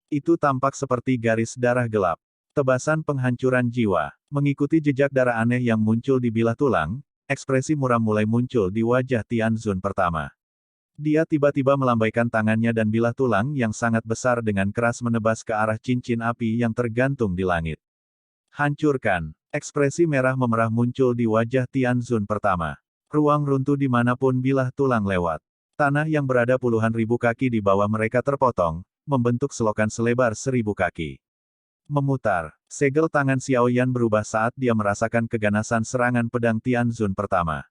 Itu tampak seperti garis darah gelap. Tebasan penghancuran jiwa. Mengikuti jejak darah aneh yang muncul di bilah tulang, ekspresi muram mulai muncul di wajah Tianzun pertama. Dia tiba-tiba melambaikan tangannya dan bilah tulang yang sangat besar dengan keras menebas ke arah cincin api yang tergantung di langit. Hancurkan. Ekspresi merah memerah muncul di wajah Tianzun pertama. Ruang runtuh dimanapun bilah tulang lewat. Tanah yang berada puluhan ribu kaki di bawah mereka terpotong, membentuk selokan selebar 1000 kaki. Memutar. Segel tangan Xiaoyan berubah saat dia merasakan keganasan serangan pedang Tianzun pertama.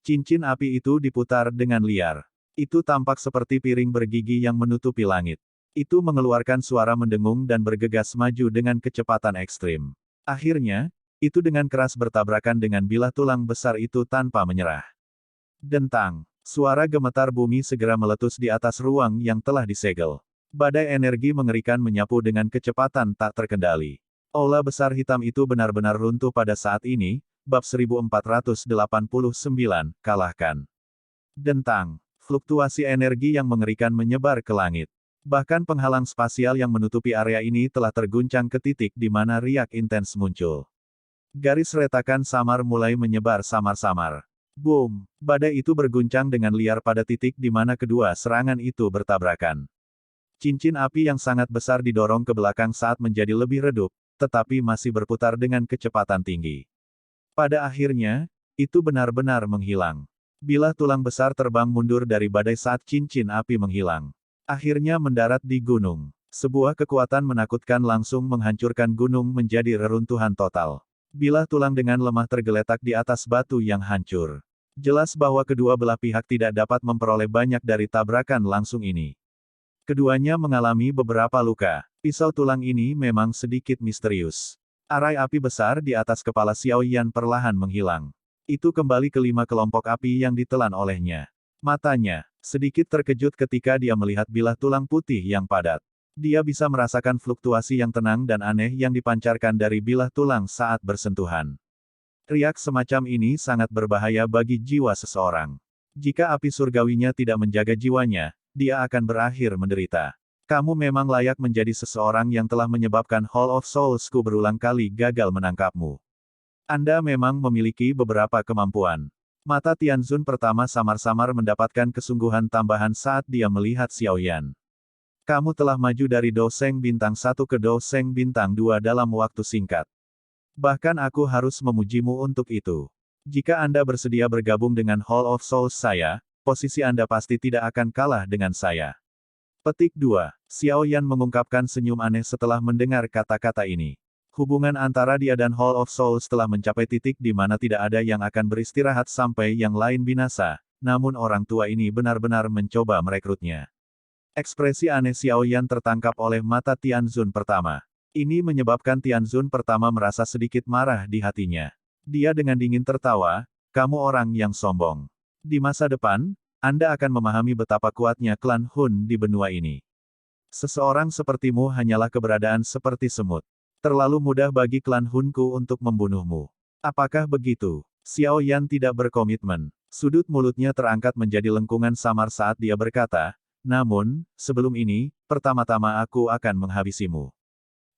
Cincin api itu diputar dengan liar. Itu tampak seperti piring bergigi yang menutupi langit. Itu mengeluarkan suara mendengung dan bergegas maju dengan kecepatan ekstrim. Akhirnya, itu dengan keras bertabrakan dengan bilah tulang besar itu tanpa menyerah. Dentang. Suara gemetar bumi segera meletus di atas ruang yang telah disegel. Badai energi mengerikan menyapu dengan kecepatan tak terkendali. Aula besar hitam itu benar-benar runtuh pada saat ini, bab 1489, kalahkan. Dentang. Fluktuasi energi yang mengerikan menyebar ke langit. Bahkan penghalang spasial yang menutupi area ini telah terguncang ke titik di mana riak intens muncul. Garis retakan samar mulai menyebar samar-samar. Boom! Badai itu berguncang dengan liar pada titik di mana kedua serangan itu bertabrakan. Cincin api yang sangat besar didorong ke belakang saat menjadi lebih redup, tetapi masih berputar dengan kecepatan tinggi. Pada akhirnya, itu benar-benar menghilang. Bilah tulang besar terbang mundur dari badai saat cincin api menghilang. Akhirnya mendarat di gunung. Sebuah kekuatan menakutkan langsung menghancurkan gunung menjadi reruntuhan total. Bilah tulang dengan lemah tergeletak di atas batu yang hancur. Jelas bahwa kedua belah pihak tidak dapat memperoleh banyak dari tabrakan langsung ini. Keduanya mengalami beberapa luka. Pisau tulang ini memang sedikit misterius. Arai api besar di atas kepala Xiao Yan perlahan menghilang. Itu kembali ke 5 kelompok api yang ditelan olehnya. Matanya sedikit terkejut ketika dia melihat bilah tulang putih yang padat. Dia bisa merasakan fluktuasi yang tenang dan aneh yang dipancarkan dari bilah tulang saat bersentuhan. Riak semacam ini sangat berbahaya bagi jiwa seseorang. Jika api surgawinya tidak menjaga jiwanya, dia akan berakhir menderita. Kamu memang layak menjadi seseorang yang telah menyebabkan Hall of Souls-ku berulang kali gagal menangkapmu. Anda memang memiliki beberapa kemampuan. Mata Tianzun pertama samar-samar mendapatkan kesungguhan tambahan saat dia melihat Xiao Yan. Kamu telah maju dari Doseng Bintang 1 ke Doseng Bintang 2 dalam waktu singkat. Bahkan aku harus memujimu untuk itu. Jika Anda bersedia bergabung dengan Hall of Souls saya, posisi Anda pasti tidak akan kalah dengan saya. Petik 2. Xiao Yan mengungkapkan senyum aneh setelah mendengar kata-kata ini. Hubungan antara dia dan Hall of Souls telah mencapai titik di mana tidak ada yang akan beristirahat sampai yang lain binasa, namun orang tua ini benar-benar mencoba merekrutnya. Ekspresi aneh Xiao Yan tertangkap oleh mata Tianzun pertama. Ini menyebabkan Tianzun pertama merasa sedikit marah di hatinya. Dia dengan dingin tertawa, kamu orang yang sombong. Di masa depan, Anda akan memahami betapa kuatnya klan Hun di benua ini. Seseorang sepertimu hanyalah keberadaan seperti semut. Terlalu mudah bagi klan Hunku untuk membunuhmu. Apakah begitu? Xiao Yan tidak berkomitmen. Sudut mulutnya terangkat menjadi lengkungan samar saat dia berkata, namun, sebelum ini, pertama-tama aku akan menghabisimu.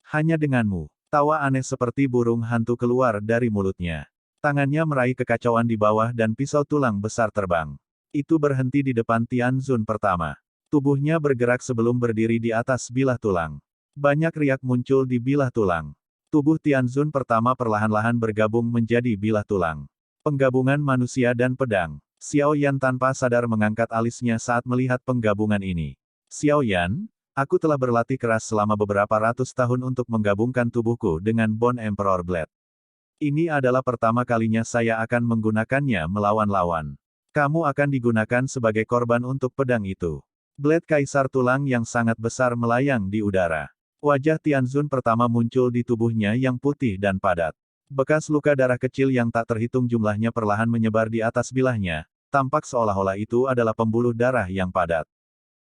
Hanya denganmu. Tawa aneh seperti burung hantu keluar dari mulutnya. Tangannya meraih kekacauan di bawah dan pisau tulang besar terbang. Itu berhenti di depan Tianzun pertama. Tubuhnya bergerak sebelum berdiri di atas bilah tulang. Banyak riak muncul di bilah tulang. Tubuh Tianzun pertama perlahan-lahan bergabung menjadi bilah tulang. Penggabungan manusia dan pedang. Xiao Yan tanpa sadar mengangkat alisnya saat melihat penggabungan ini. Xiao Yan, aku telah berlatih keras selama beberapa ratus tahun untuk menggabungkan tubuhku dengan Bone Emperor Blade. Ini adalah pertama kalinya saya akan menggunakannya melawan lawan. Kamu akan digunakan sebagai korban untuk pedang itu. Blade Kaisar Tulang yang sangat besar melayang di udara. Wajah Tianzun pertama muncul di tubuhnya yang putih dan padat. Bekas luka darah kecil yang tak terhitung jumlahnya perlahan menyebar di atas bilahnya, tampak seolah-olah itu adalah pembuluh darah yang padat.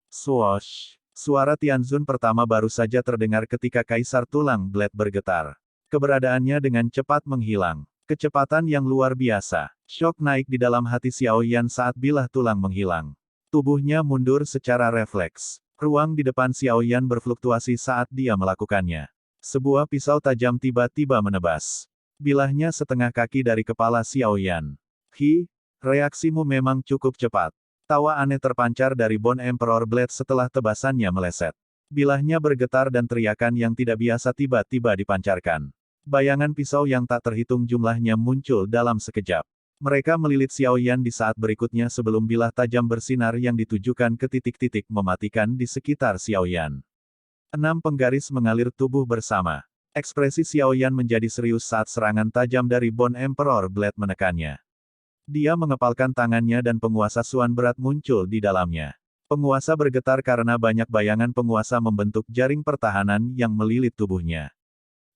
Swoosh! Suara Tianzun pertama baru saja terdengar ketika Kaisar Tulang Blade bergetar. Keberadaannya dengan cepat menghilang. Kecepatan yang luar biasa. Syok naik di dalam hati Xiao Yan saat bilah tulang menghilang. Tubuhnya mundur secara refleks. Ruang di depan Xiao Yan berfluktuasi saat dia melakukannya. Sebuah pisau tajam tiba-tiba menebas. Bilahnya setengah kaki dari kepala Xiao Yan. Reaksimu memang cukup cepat. Tawa aneh terpancar dari Bone Emperor Blade setelah tebasannya meleset. Bilahnya bergetar dan teriakan yang tidak biasa tiba-tiba dipancarkan. Bayangan pisau yang tak terhitung jumlahnya muncul dalam sekejap. Mereka melilit Xiao Yan di saat berikutnya sebelum bilah tajam bersinar yang ditujukan ke titik-titik mematikan di sekitar Xiao Yan. 6 penggaris mengalir tubuh bersama. Ekspresi Xiao Yan menjadi serius saat serangan tajam dari Bone Emperor Blade menekannya. Dia mengepalkan tangannya dan penguasa Suan berat muncul di dalamnya. Penguasa bergetar karena banyak bayangan penguasa membentuk jaring pertahanan yang melilit tubuhnya.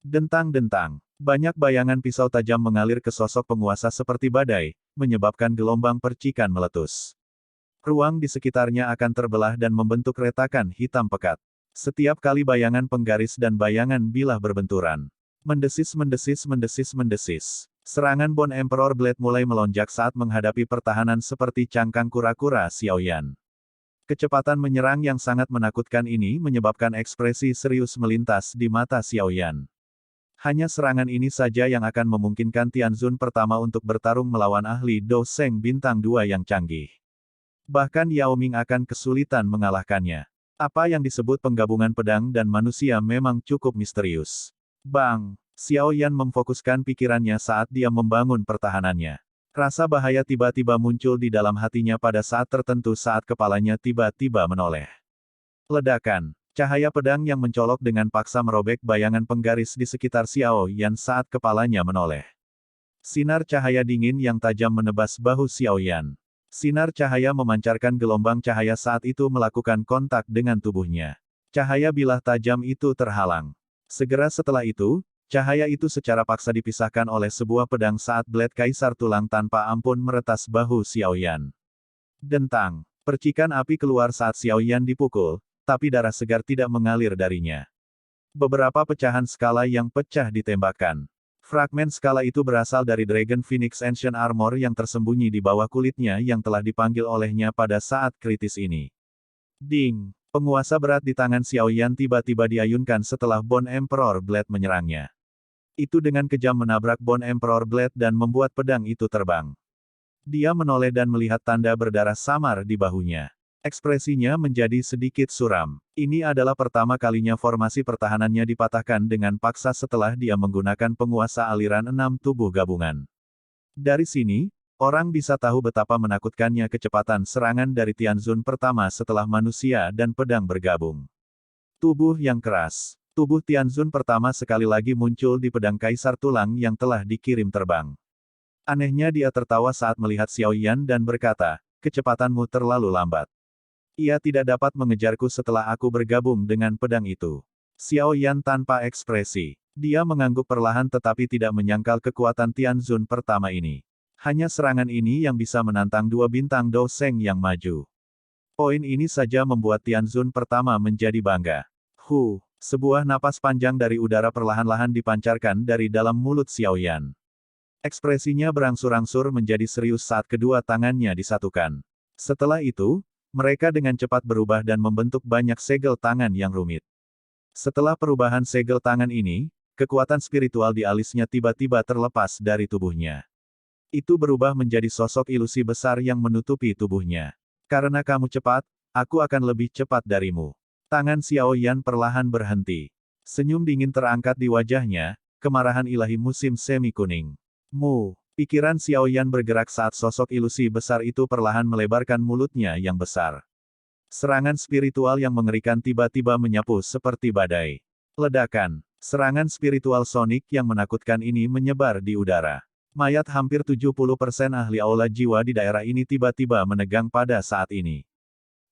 Dentang-dentang. Banyak bayangan pisau tajam mengalir ke sosok penguasa seperti badai, menyebabkan gelombang percikan meletus. Ruang di sekitarnya akan terbelah dan membentuk retakan hitam pekat. Setiap kali bayangan penggaris dan bayangan bilah berbenturan. Mendesis. Serangan Bone Emperor Blade mulai melonjak saat menghadapi pertahanan seperti cangkang kura-kura Xiao Yan. Kecepatan menyerang yang sangat menakutkan ini menyebabkan ekspresi serius melintas di mata Xiao Yan. Hanya serangan ini saja yang akan memungkinkan Tianzun pertama untuk bertarung melawan ahli Doseng Bintang 2 yang canggih. Bahkan Yao Ming akan kesulitan mengalahkannya. Apa yang disebut penggabungan pedang dan manusia memang cukup misterius. Bang! Xiao Yan memfokuskan pikirannya saat dia membangun pertahanannya. Rasa bahaya tiba-tiba muncul di dalam hatinya pada saat tertentu saat kepalanya tiba-tiba menoleh. Ledakan. Cahaya pedang yang mencolok dengan paksa merobek bayangan penggaris di sekitar Xiao Yan saat kepalanya menoleh. Sinar cahaya dingin yang tajam menebas bahu Xiao Yan. Sinar cahaya memancarkan gelombang cahaya saat itu melakukan kontak dengan tubuhnya. Cahaya bilah tajam itu terhalang. Segera setelah itu, cahaya itu secara paksa dipisahkan oleh sebuah pedang saat blade kaisar tulang tanpa ampun meretas bahu Xiao Yan. Dentang. Percikan api keluar saat Xiao Yan dipukul, tapi darah segar tidak mengalir darinya. Beberapa pecahan skala yang pecah ditembakkan. Fragmen skala itu berasal dari Dragon Phoenix Ancient Armor yang tersembunyi di bawah kulitnya yang telah dipanggil olehnya pada saat kritis ini. Ding! Penguasa berat di tangan Xiao Yan tiba-tiba diayunkan setelah Bone Emperor Blade menyerangnya. Itu dengan kejam menabrak Bone Emperor Blade dan membuat pedang itu terbang. Dia menoleh dan melihat tanda berdarah samar di bahunya. Ekspresinya menjadi sedikit suram. Ini adalah pertama kalinya formasi pertahanannya dipatahkan dengan paksa setelah dia menggunakan penguasa aliran 6 tubuh gabungan. Dari sini, orang bisa tahu betapa menakutkannya kecepatan serangan dari Tianzun pertama setelah manusia dan pedang bergabung. Tubuh yang keras. Tubuh Tianzun pertama sekali lagi muncul di pedang kaisar tulang yang telah dikirim terbang. Anehnya dia tertawa saat melihat Xiao Yan dan berkata, "Kecepatanmu terlalu lambat. Ia tidak dapat mengejarku setelah aku bergabung dengan pedang itu." Xiao Yan tanpa ekspresi. Dia mengangguk perlahan tetapi tidak menyangkal kekuatan Tianzun pertama ini. Hanya serangan ini yang bisa menantang dua bintang Do Seng yang maju. Poin ini saja membuat Tianzun pertama menjadi bangga. Sebuah napas panjang dari udara perlahan-lahan dipancarkan dari dalam mulut Xiao Yan. Ekspresinya berangsur-angsur menjadi serius saat kedua tangannya disatukan. Setelah itu, mereka dengan cepat berubah dan membentuk banyak segel tangan yang rumit. Setelah perubahan segel tangan ini, kekuatan spiritual di alisnya tiba-tiba terlepas dari tubuhnya. Itu berubah menjadi sosok ilusi besar yang menutupi tubuhnya. Karena kamu cepat, aku akan lebih cepat darimu. Tangan Xiao Yan perlahan berhenti. Senyum dingin terangkat di wajahnya, kemarahan ilahi musim semi kuning. Pikiran Xiao Yan bergerak saat sosok ilusi besar itu perlahan melebarkan mulutnya yang besar. Serangan spiritual yang mengerikan tiba-tiba menyapu seperti badai. Ledakan. Serangan spiritual sonik yang menakutkan ini menyebar di udara. Mayat hampir 70% ahli aula jiwa di daerah ini tiba-tiba menegang pada saat ini.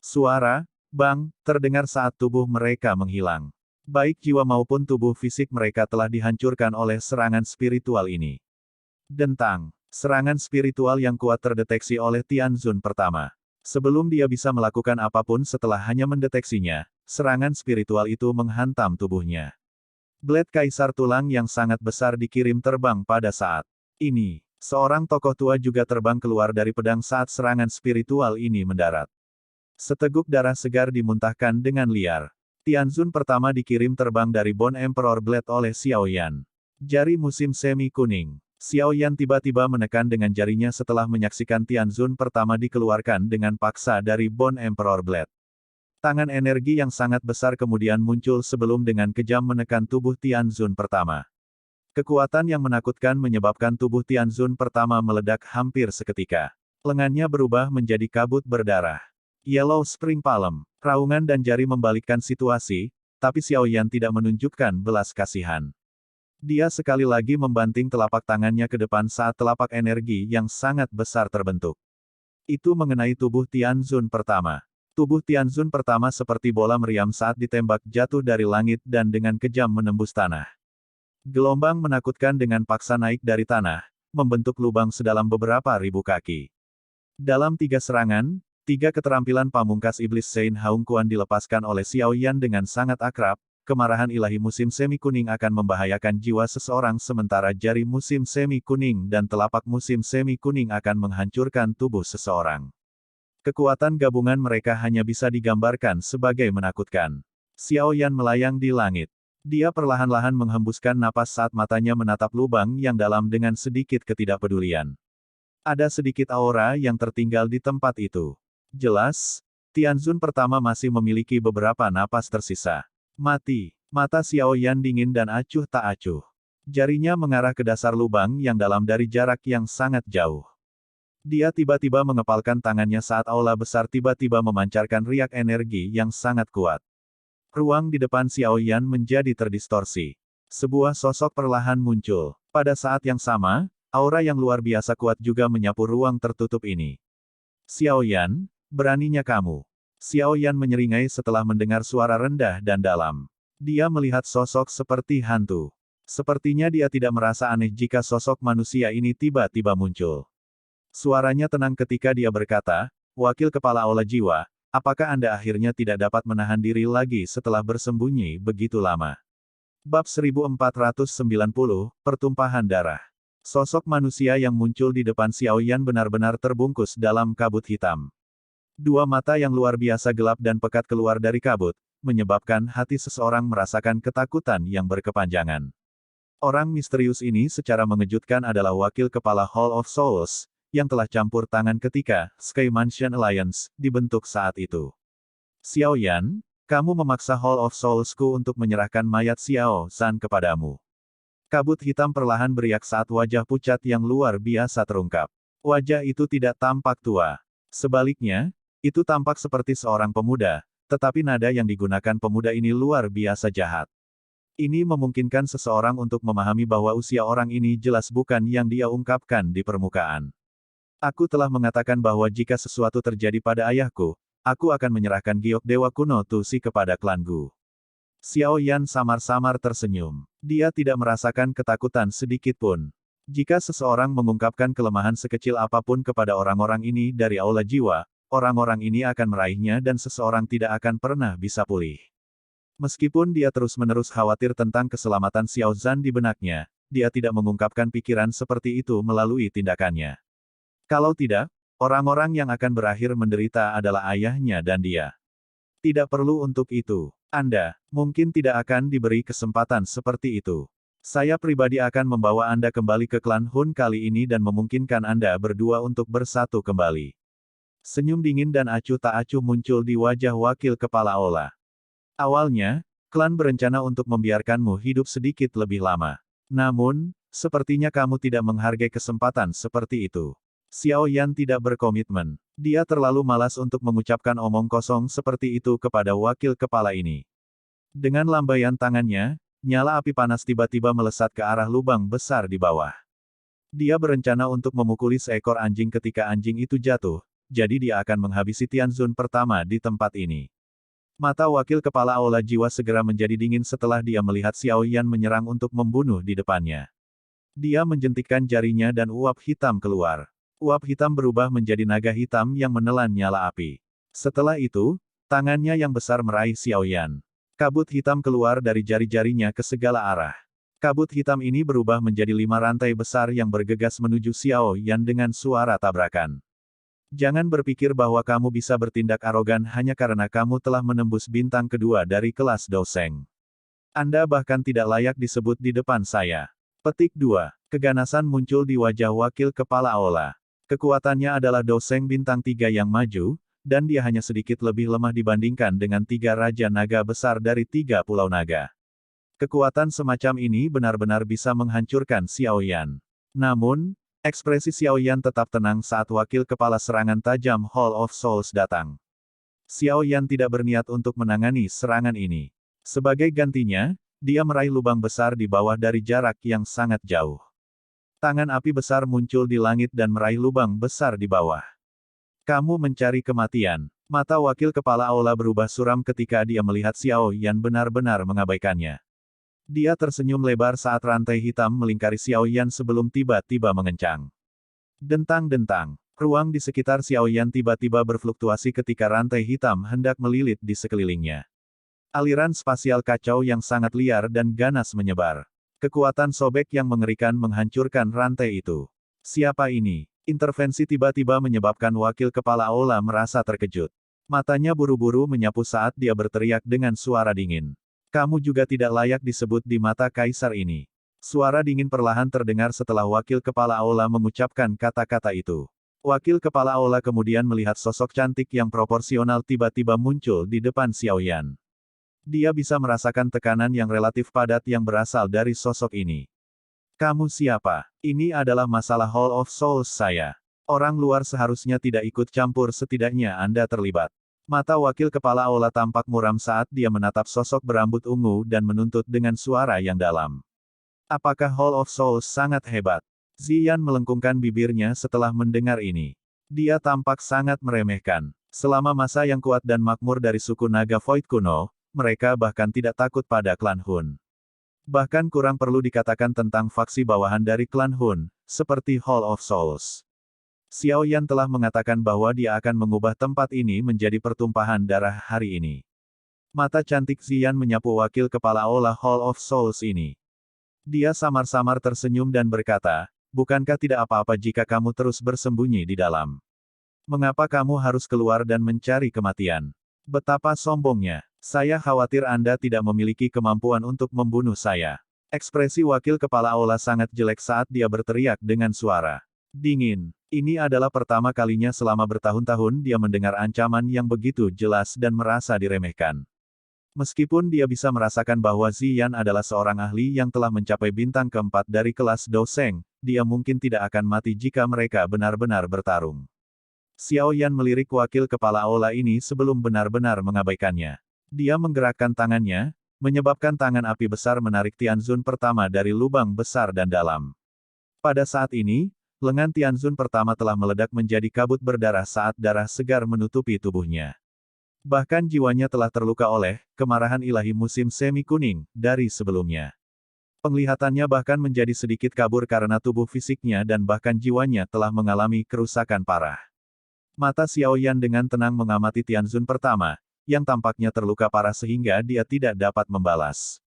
Suara, bang, terdengar saat tubuh mereka menghilang. Baik jiwa maupun tubuh fisik mereka telah dihancurkan oleh serangan spiritual ini. Dentang. Serangan spiritual yang kuat terdeteksi oleh Tianzun pertama. Sebelum dia bisa melakukan apapun setelah hanya mendeteksinya, serangan spiritual itu menghantam tubuhnya. Blade Kaisar Tulang yang sangat besar dikirim terbang pada saat ini. Seorang tokoh tua juga terbang keluar dari pedang saat serangan spiritual ini mendarat. Seteguk darah segar dimuntahkan dengan liar. Tianzun pertama dikirim terbang dari Bone Emperor Blade oleh Xiao Yan. Jari musim semi kuning. Xiao Yan tiba-tiba menekan dengan jarinya setelah menyaksikan Tianzun pertama dikeluarkan dengan paksa dari Bone Emperor Blade. Tangan energi yang sangat besar kemudian muncul sebelum dengan kejam menekan tubuh Tianzun pertama. Kekuatan yang menakutkan menyebabkan tubuh Tianzun pertama meledak hampir seketika. Lengannya berubah menjadi kabut berdarah. Yellow Spring Palm. Raungan dan jari membalikkan situasi, tapi Xiao Yan tidak menunjukkan belas kasihan. Dia sekali lagi membanting telapak tangannya ke depan saat telapak energi yang sangat besar terbentuk. Itu mengenai tubuh Tianzun pertama. Tubuh Tianzun pertama seperti bola meriam saat ditembak jatuh dari langit dan dengan kejam menembus tanah. Gelombang menakutkan dengan paksa naik dari tanah, membentuk lubang sedalam beberapa ribu kaki. Dalam 3 serangan, 3 keterampilan pamungkas iblis Sein Haung Kuan dilepaskan oleh Xiao Yan dengan sangat akrab. Kemarahan ilahi musim semi kuning akan membahayakan jiwa seseorang sementara jari musim semi kuning dan telapak musim semi kuning akan menghancurkan tubuh seseorang. Kekuatan gabungan mereka hanya bisa digambarkan sebagai menakutkan. Xiao Yan melayang di langit. Dia perlahan-lahan menghembuskan napas saat matanya menatap lubang yang dalam dengan sedikit ketidakpedulian. Ada sedikit aura yang tertinggal di tempat itu. Jelas, Tianzun pertama masih memiliki beberapa napas tersisa. Mati. Mata Xiao Yan dingin dan acuh tak acuh. Jarinya mengarah ke dasar lubang yang dalam dari jarak yang sangat jauh. Dia tiba-tiba mengepalkan tangannya saat aula besar tiba-tiba memancarkan riak energi yang sangat kuat. Ruang di depan Xiao Yan menjadi terdistorsi. Sebuah sosok perlahan muncul. Pada saat yang sama, aura yang luar biasa kuat juga menyapu ruang tertutup ini. Xiao Yan, beraninya kamu. Xiao Yan menyeringai setelah mendengar suara rendah dan dalam. Dia melihat sosok seperti hantu. Sepertinya dia tidak merasa aneh jika sosok manusia ini tiba-tiba muncul. Suaranya tenang ketika dia berkata, "Wakil Kepala Aula Jiwa, apakah Anda akhirnya tidak dapat menahan diri lagi setelah bersembunyi begitu lama?" Bab 1490, Pertumpahan Darah. Sosok manusia yang muncul di depan Xiao Yan benar-benar terbungkus dalam kabut hitam. Dua mata yang luar biasa gelap dan pekat keluar dari kabut, menyebabkan hati seseorang merasakan ketakutan yang berkepanjangan. Orang misterius ini secara mengejutkan adalah wakil kepala Hall of Souls, yang telah campur tangan ketika Sky Mansion Alliance dibentuk saat itu. Xiao Yan, kamu memaksa Hall of Souls-ku untuk menyerahkan mayat Xiao Zhan kepadamu. Kabut hitam perlahan beriak saat wajah pucat yang luar biasa terungkap. Wajah itu tidak tampak tua. Sebaliknya, itu tampak seperti seorang pemuda, tetapi nada yang digunakan pemuda ini luar biasa jahat. Ini memungkinkan seseorang untuk memahami bahwa usia orang ini jelas bukan yang dia ungkapkan di permukaan. Aku telah mengatakan bahwa jika sesuatu terjadi pada ayahku, aku akan menyerahkan giok dewa kuno Tusi kepada klan Gu. Xiao Yan samar-samar tersenyum. Dia tidak merasakan ketakutan sedikit pun. Jika seseorang mengungkapkan kelemahan sekecil apapun kepada orang-orang ini dari aula jiwa, orang-orang ini akan meraihnya dan seseorang tidak akan pernah bisa pulih. Meskipun dia terus-menerus khawatir tentang keselamatan Xiao Zhan di benaknya, dia tidak mengungkapkan pikiran seperti itu melalui tindakannya. Kalau tidak, orang-orang yang akan berakhir menderita adalah ayahnya dan dia. Tidak perlu untuk itu. Anda, mungkin tidak akan diberi kesempatan seperti itu. Saya pribadi akan membawa Anda kembali ke klan Hun kali ini dan memungkinkan Anda berdua untuk bersatu kembali. Senyum dingin dan acuh tak acuh muncul di wajah wakil kepala aula. Awalnya, klan berencana untuk membiarkanmu hidup sedikit lebih lama. Namun, sepertinya kamu tidak menghargai kesempatan seperti itu. Xiao Yan tidak berkomitmen. Dia terlalu malas untuk mengucapkan omong kosong seperti itu kepada wakil kepala ini. Dengan lambaian tangannya, nyala api panas tiba-tiba melesat ke arah lubang besar di bawah. Dia berencana untuk memukuli seekor anjing ketika anjing itu jatuh, jadi dia akan menghabisi Tianzun pertama di tempat ini. Mata wakil kepala aula jiwa segera menjadi dingin setelah dia melihat Xiao Yan menyerang untuk membunuh di depannya. Dia menjentikkan jarinya dan uap hitam keluar. Uap hitam berubah menjadi naga hitam yang menelan nyala api. Setelah itu, tangannya yang besar meraih Xiao Yan. Kabut hitam keluar dari jari-jarinya ke segala arah. Kabut hitam ini berubah menjadi 5 rantai besar yang bergegas menuju Xiao Yan dengan suara tabrakan. Jangan berpikir bahwa kamu bisa bertindak arogan hanya karena kamu telah menembus bintang kedua dari kelas Douseng. Anda bahkan tidak layak disebut di depan saya. Petik 2. Keganasan muncul di wajah wakil kepala aula. Kekuatannya adalah Douseng bintang 3 yang maju, dan dia hanya sedikit lebih lemah dibandingkan dengan 3 Raja Naga besar dari 3 Pulau Naga. Kekuatan semacam ini benar-benar bisa menghancurkan Xiao Yan. Namun, ekspresi Xiao Yan tetap tenang saat wakil kepala serangan tajam Hall of Souls datang. Xiao Yan tidak berniat untuk menangani serangan ini. Sebagai gantinya, dia meraih lubang besar di bawah dari jarak yang sangat jauh. Tangan api besar muncul di langit dan meraih lubang besar di bawah. Kamu mencari kematian. Mata wakil kepala aula berubah suram ketika dia melihat Xiao Yan benar-benar mengabaikannya. Dia tersenyum lebar saat rantai hitam melingkari Xiao Yan sebelum tiba-tiba mengencang. Dentang-dentang. Ruang di sekitar Xiao Yan tiba-tiba berfluktuasi ketika rantai hitam hendak melilit di sekelilingnya. Aliran spasial kacau yang sangat liar dan ganas menyebar. Kekuatan sobek yang mengerikan menghancurkan rantai itu. Siapa ini? Intervensi tiba-tiba menyebabkan wakil kepala aula merasa terkejut. Matanya buru-buru menyapu saat dia berteriak dengan suara dingin. Kamu juga tidak layak disebut di mata kaisar ini. Suara dingin perlahan terdengar setelah wakil kepala aula mengucapkan kata-kata itu. Wakil kepala aula kemudian melihat sosok cantik yang proporsional tiba-tiba muncul di depan Xiao Yan. Dia bisa merasakan tekanan yang relatif padat yang berasal dari sosok ini. Kamu siapa? Ini adalah masalah Hall of Souls saya. Orang luar seharusnya tidak ikut campur, setidaknya Anda terlibat. Mata wakil kepala aula tampak muram saat dia menatap sosok berambut ungu dan menuntut dengan suara yang dalam. Apakah Hall of Souls sangat hebat? Ziyan melengkungkan bibirnya setelah mendengar ini. Dia tampak sangat meremehkan. Selama masa yang kuat dan makmur dari suku naga Void kuno, mereka bahkan tidak takut pada klan Hun. Bahkan kurang perlu dikatakan tentang faksi bawahan dari klan Hun, seperti Hall of Souls. Xiao Yan telah mengatakan bahwa dia akan mengubah tempat ini menjadi pertumpahan darah hari ini. Mata cantik Ziyan menyapu wakil kepala aula Hall of Souls ini. Dia samar-samar tersenyum dan berkata, bukankah tidak apa-apa jika kamu terus bersembunyi di dalam? Mengapa kamu harus keluar dan mencari kematian? Betapa sombongnya. Saya khawatir Anda tidak memiliki kemampuan untuk membunuh saya. Ekspresi wakil kepala aula sangat jelek saat dia berteriak dengan suara dingin. Ini adalah pertama kalinya selama bertahun-tahun dia mendengar ancaman yang begitu jelas dan merasa diremehkan. Meskipun dia bisa merasakan bahwa Ziyan adalah seorang ahli yang telah mencapai bintang keempat dari kelas Doseng, dia mungkin tidak akan mati jika mereka benar-benar bertarung. Xiao Yan melirik wakil kepala aula ini sebelum benar-benar mengabaikannya. Dia menggerakkan tangannya, menyebabkan tangan api besar menarik Tianzun pertama dari lubang besar dan dalam. Pada saat ini, lengan Tianzun pertama telah meledak menjadi kabut berdarah saat darah segar menutupi tubuhnya. Bahkan jiwanya telah terluka oleh kemarahan ilahi musim semi kuning dari sebelumnya. Penglihatannya bahkan menjadi sedikit kabur karena tubuh fisiknya dan bahkan jiwanya telah mengalami kerusakan parah. Mata Xiao Yan dengan tenang mengamati Tianzun pertama, yang tampaknya terluka parah sehingga dia tidak dapat membalas.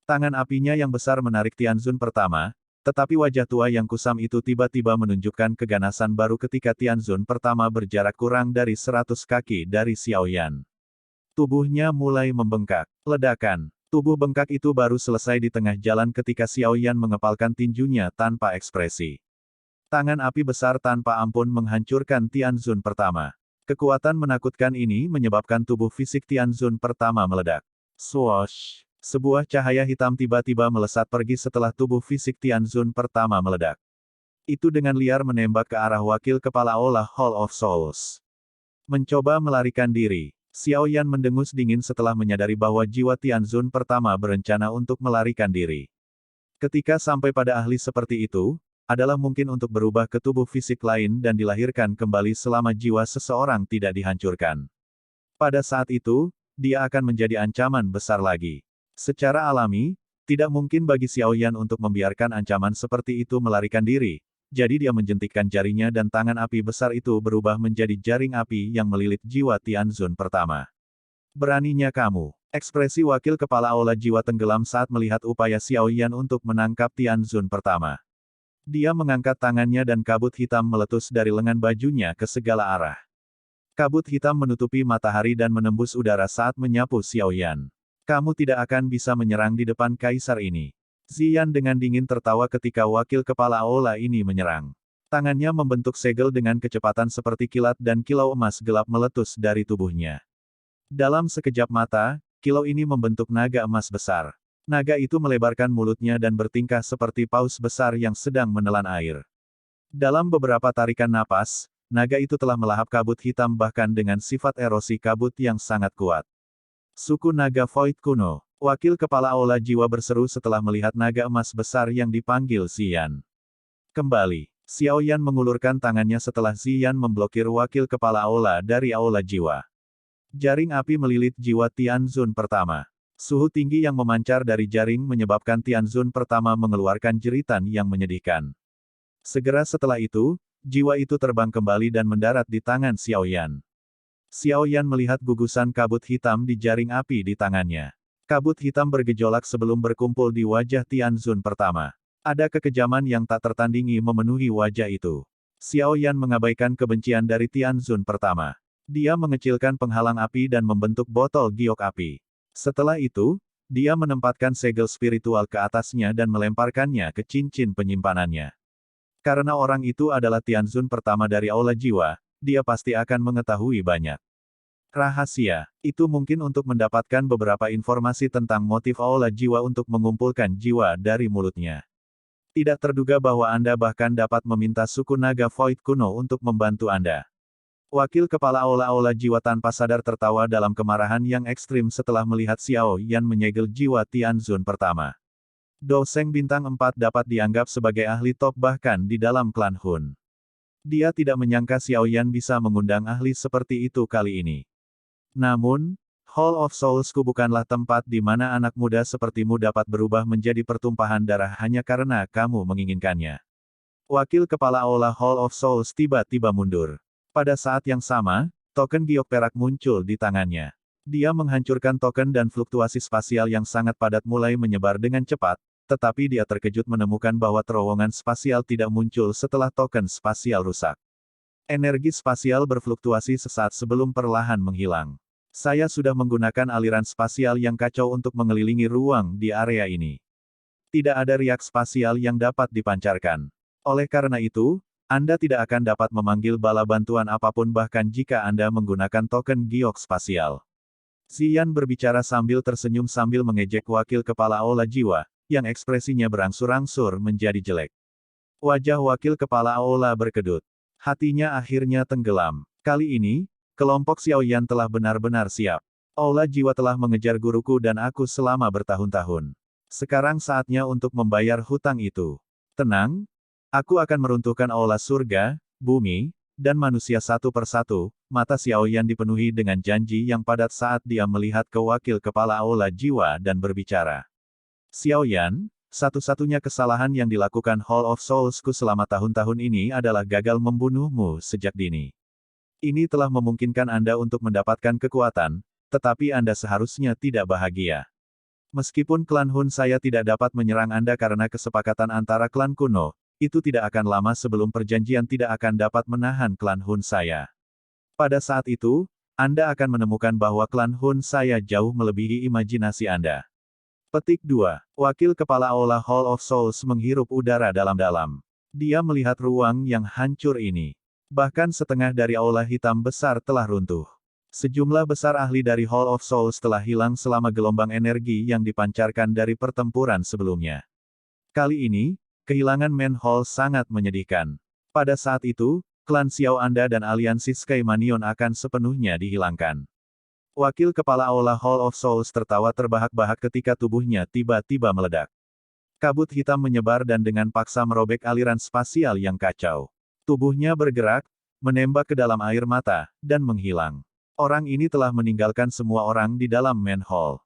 Tangan apinya yang besar menarik Tianzun pertama, tetapi wajah tua yang kusam itu tiba-tiba menunjukkan keganasan baru ketika Tianzun pertama berjarak kurang dari 100 kaki dari Xiao Yan. Tubuhnya mulai membengkak. Ledakan. Tubuh bengkak itu baru selesai di tengah jalan ketika Xiao Yan mengepalkan tinjunya tanpa ekspresi. Tangan api besar tanpa ampun menghancurkan Tianzun pertama. Kekuatan menakutkan ini menyebabkan tubuh fisik Tianzun pertama meledak. Swoosh! Sebuah cahaya hitam tiba-tiba melesat pergi setelah tubuh fisik Tianzun pertama meledak. Itu dengan liar menembak ke arah wakil kepala aula Hall of Souls. Mencoba melarikan diri. Xiao Yan mendengus dingin setelah menyadari bahwa jiwa Tianzun pertama berencana untuk melarikan diri. Ketika sampai pada ahli seperti itu, adalah mungkin untuk berubah ke tubuh fisik lain dan dilahirkan kembali selama jiwa seseorang tidak dihancurkan. Pada saat itu, dia akan menjadi ancaman besar lagi. Secara alami, tidak mungkin bagi Xiao Yan untuk membiarkan ancaman seperti itu melarikan diri, jadi dia menjentikkan jarinya dan tangan api besar itu berubah menjadi jaring api yang melilit jiwa Tianzun pertama. Beraninya kamu. Ekspresi wakil kepala aula jiwa tenggelam saat melihat upaya Xiao Yan untuk menangkap Tianzun pertama. Dia mengangkat tangannya dan kabut hitam meletus dari lengan bajunya ke segala arah. Kabut hitam menutupi matahari dan menembus udara saat menyapu Xiao Yan. Kamu tidak akan bisa menyerang di depan kaisar ini. Ziyan dengan dingin tertawa ketika wakil kepala aula ini menyerang. Tangannya membentuk segel dengan kecepatan seperti kilat dan kilau emas gelap meletus dari tubuhnya. Dalam sekejap mata, kilau ini membentuk naga emas besar. Naga itu melebarkan mulutnya dan bertingkah seperti paus besar yang sedang menelan air. Dalam beberapa tarikan napas, naga itu telah melahap kabut hitam bahkan dengan sifat erosi kabut yang sangat kuat. Suku naga Void kuno. Wakil kepala aula jiwa berseru setelah melihat naga emas besar yang dipanggil Ziyan. Kembali. Xiao Yan mengulurkan tangannya setelah Ziyan memblokir wakil kepala aula dari aula jiwa. Jaring api melilit jiwa Tianzun pertama. Suhu tinggi yang memancar dari jaring menyebabkan Tianzun pertama mengeluarkan jeritan yang menyedihkan. Segera setelah itu, jiwa itu terbang kembali dan mendarat di tangan Xiao Yan. Xiao Yan melihat gugusan kabut hitam di jaring api di tangannya. Kabut hitam bergejolak sebelum berkumpul di wajah Tianzun pertama. Ada kekejaman yang tak tertandingi memenuhi wajah itu. Xiao Yan mengabaikan kebencian dari Tianzun pertama. Dia mengecilkan penghalang api dan membentuk botol giok api. Setelah itu, dia menempatkan segel spiritual ke atasnya dan melemparkannya ke cincin penyimpanannya. Karena orang itu adalah Tianzun pertama dari aula jiwa, dia pasti akan mengetahui banyak rahasia. Itu mungkin untuk mendapatkan beberapa informasi tentang motif aula jiwa untuk mengumpulkan jiwa dari mulutnya. Tidak terduga bahwa Anda bahkan dapat meminta suku naga Void kuno untuk membantu Anda. Wakil kepala aula-aula jiwa tanpa sadar tertawa dalam kemarahan yang ekstrim setelah melihat Xiao Yan menyegel jiwa Tianzun pertama. Doseng bintang 4 dapat dianggap sebagai ahli top bahkan di dalam klan Hun. Dia tidak menyangka Xiao Yan bisa mengundang ahli seperti itu kali ini. Namun, Hall of Soulsku bukanlah tempat di mana anak muda sepertimu dapat berubah menjadi pertumpahan darah hanya karena kamu menginginkannya. Wakil kepala aula Hall of Souls tiba-tiba mundur. Pada saat yang sama, token giok perak muncul di tangannya. Dia menghancurkan token dan fluktuasi spasial yang sangat padat mulai menyebar dengan cepat, tetapi dia terkejut menemukan bahwa terowongan spasial tidak muncul setelah token spasial rusak. Energi spasial berfluktuasi sesaat sebelum perlahan menghilang. Saya sudah menggunakan aliran spasial yang kacau untuk mengelilingi ruang di area ini. Tidak ada riak spasial yang dapat dipancarkan. Oleh karena itu, Anda tidak akan dapat memanggil bala bantuan apapun bahkan jika Anda menggunakan token giok spasial. Xian berbicara sambil tersenyum sambil mengejek wakil kepala aula jiwa, yang ekspresinya berangsur-angsur menjadi jelek. Wajah wakil kepala aula berkedut. Hatinya akhirnya tenggelam. Kali ini, kelompok Xiao Yan telah benar-benar siap. Aula jiwa telah mengejar guruku dan aku selama bertahun-tahun. Sekarang saatnya untuk membayar hutang itu. Tenang, aku akan meruntuhkan aula surga, bumi, dan manusia satu persatu. Mata Xiao Yan dipenuhi dengan janji yang padat saat dia melihat ke wakil kepala aula jiwa dan berbicara. Xiao Yan, satu-satunya kesalahan yang dilakukan Hall of Soulsku selama tahun-tahun ini adalah gagal membunuhmu sejak dini. Ini telah memungkinkan Anda untuk mendapatkan kekuatan, tetapi Anda seharusnya tidak bahagia. Meskipun klan Hun saya tidak dapat menyerang Anda karena kesepakatan antara klan kuno, itu tidak akan lama sebelum perjanjian tidak akan dapat menahan klan Hun saya. Pada saat itu, Anda akan menemukan bahwa klan Hun saya jauh melebihi imajinasi Anda. Petik 2. Wakil kepala aula Hall of Souls menghirup udara dalam-dalam. Dia melihat ruang yang hancur ini. Bahkan setengah dari aula hitam besar telah runtuh. Sejumlah besar ahli dari Hall of Souls telah hilang selama gelombang energi yang dipancarkan dari pertempuran sebelumnya. Kali ini, kehilangan Main Hall sangat menyedihkan. Pada saat itu, klan Xiao Anda dan aliansi Sky Manion akan sepenuhnya dihilangkan. Wakil kepala aula Hall of Souls tertawa terbahak-bahak ketika tubuhnya tiba-tiba meledak. Kabut hitam menyebar dan dengan paksa merobek aliran spasial yang kacau. Tubuhnya bergerak, menembak ke dalam air mata, dan menghilang. Orang ini telah meninggalkan semua orang di dalam Main Hall.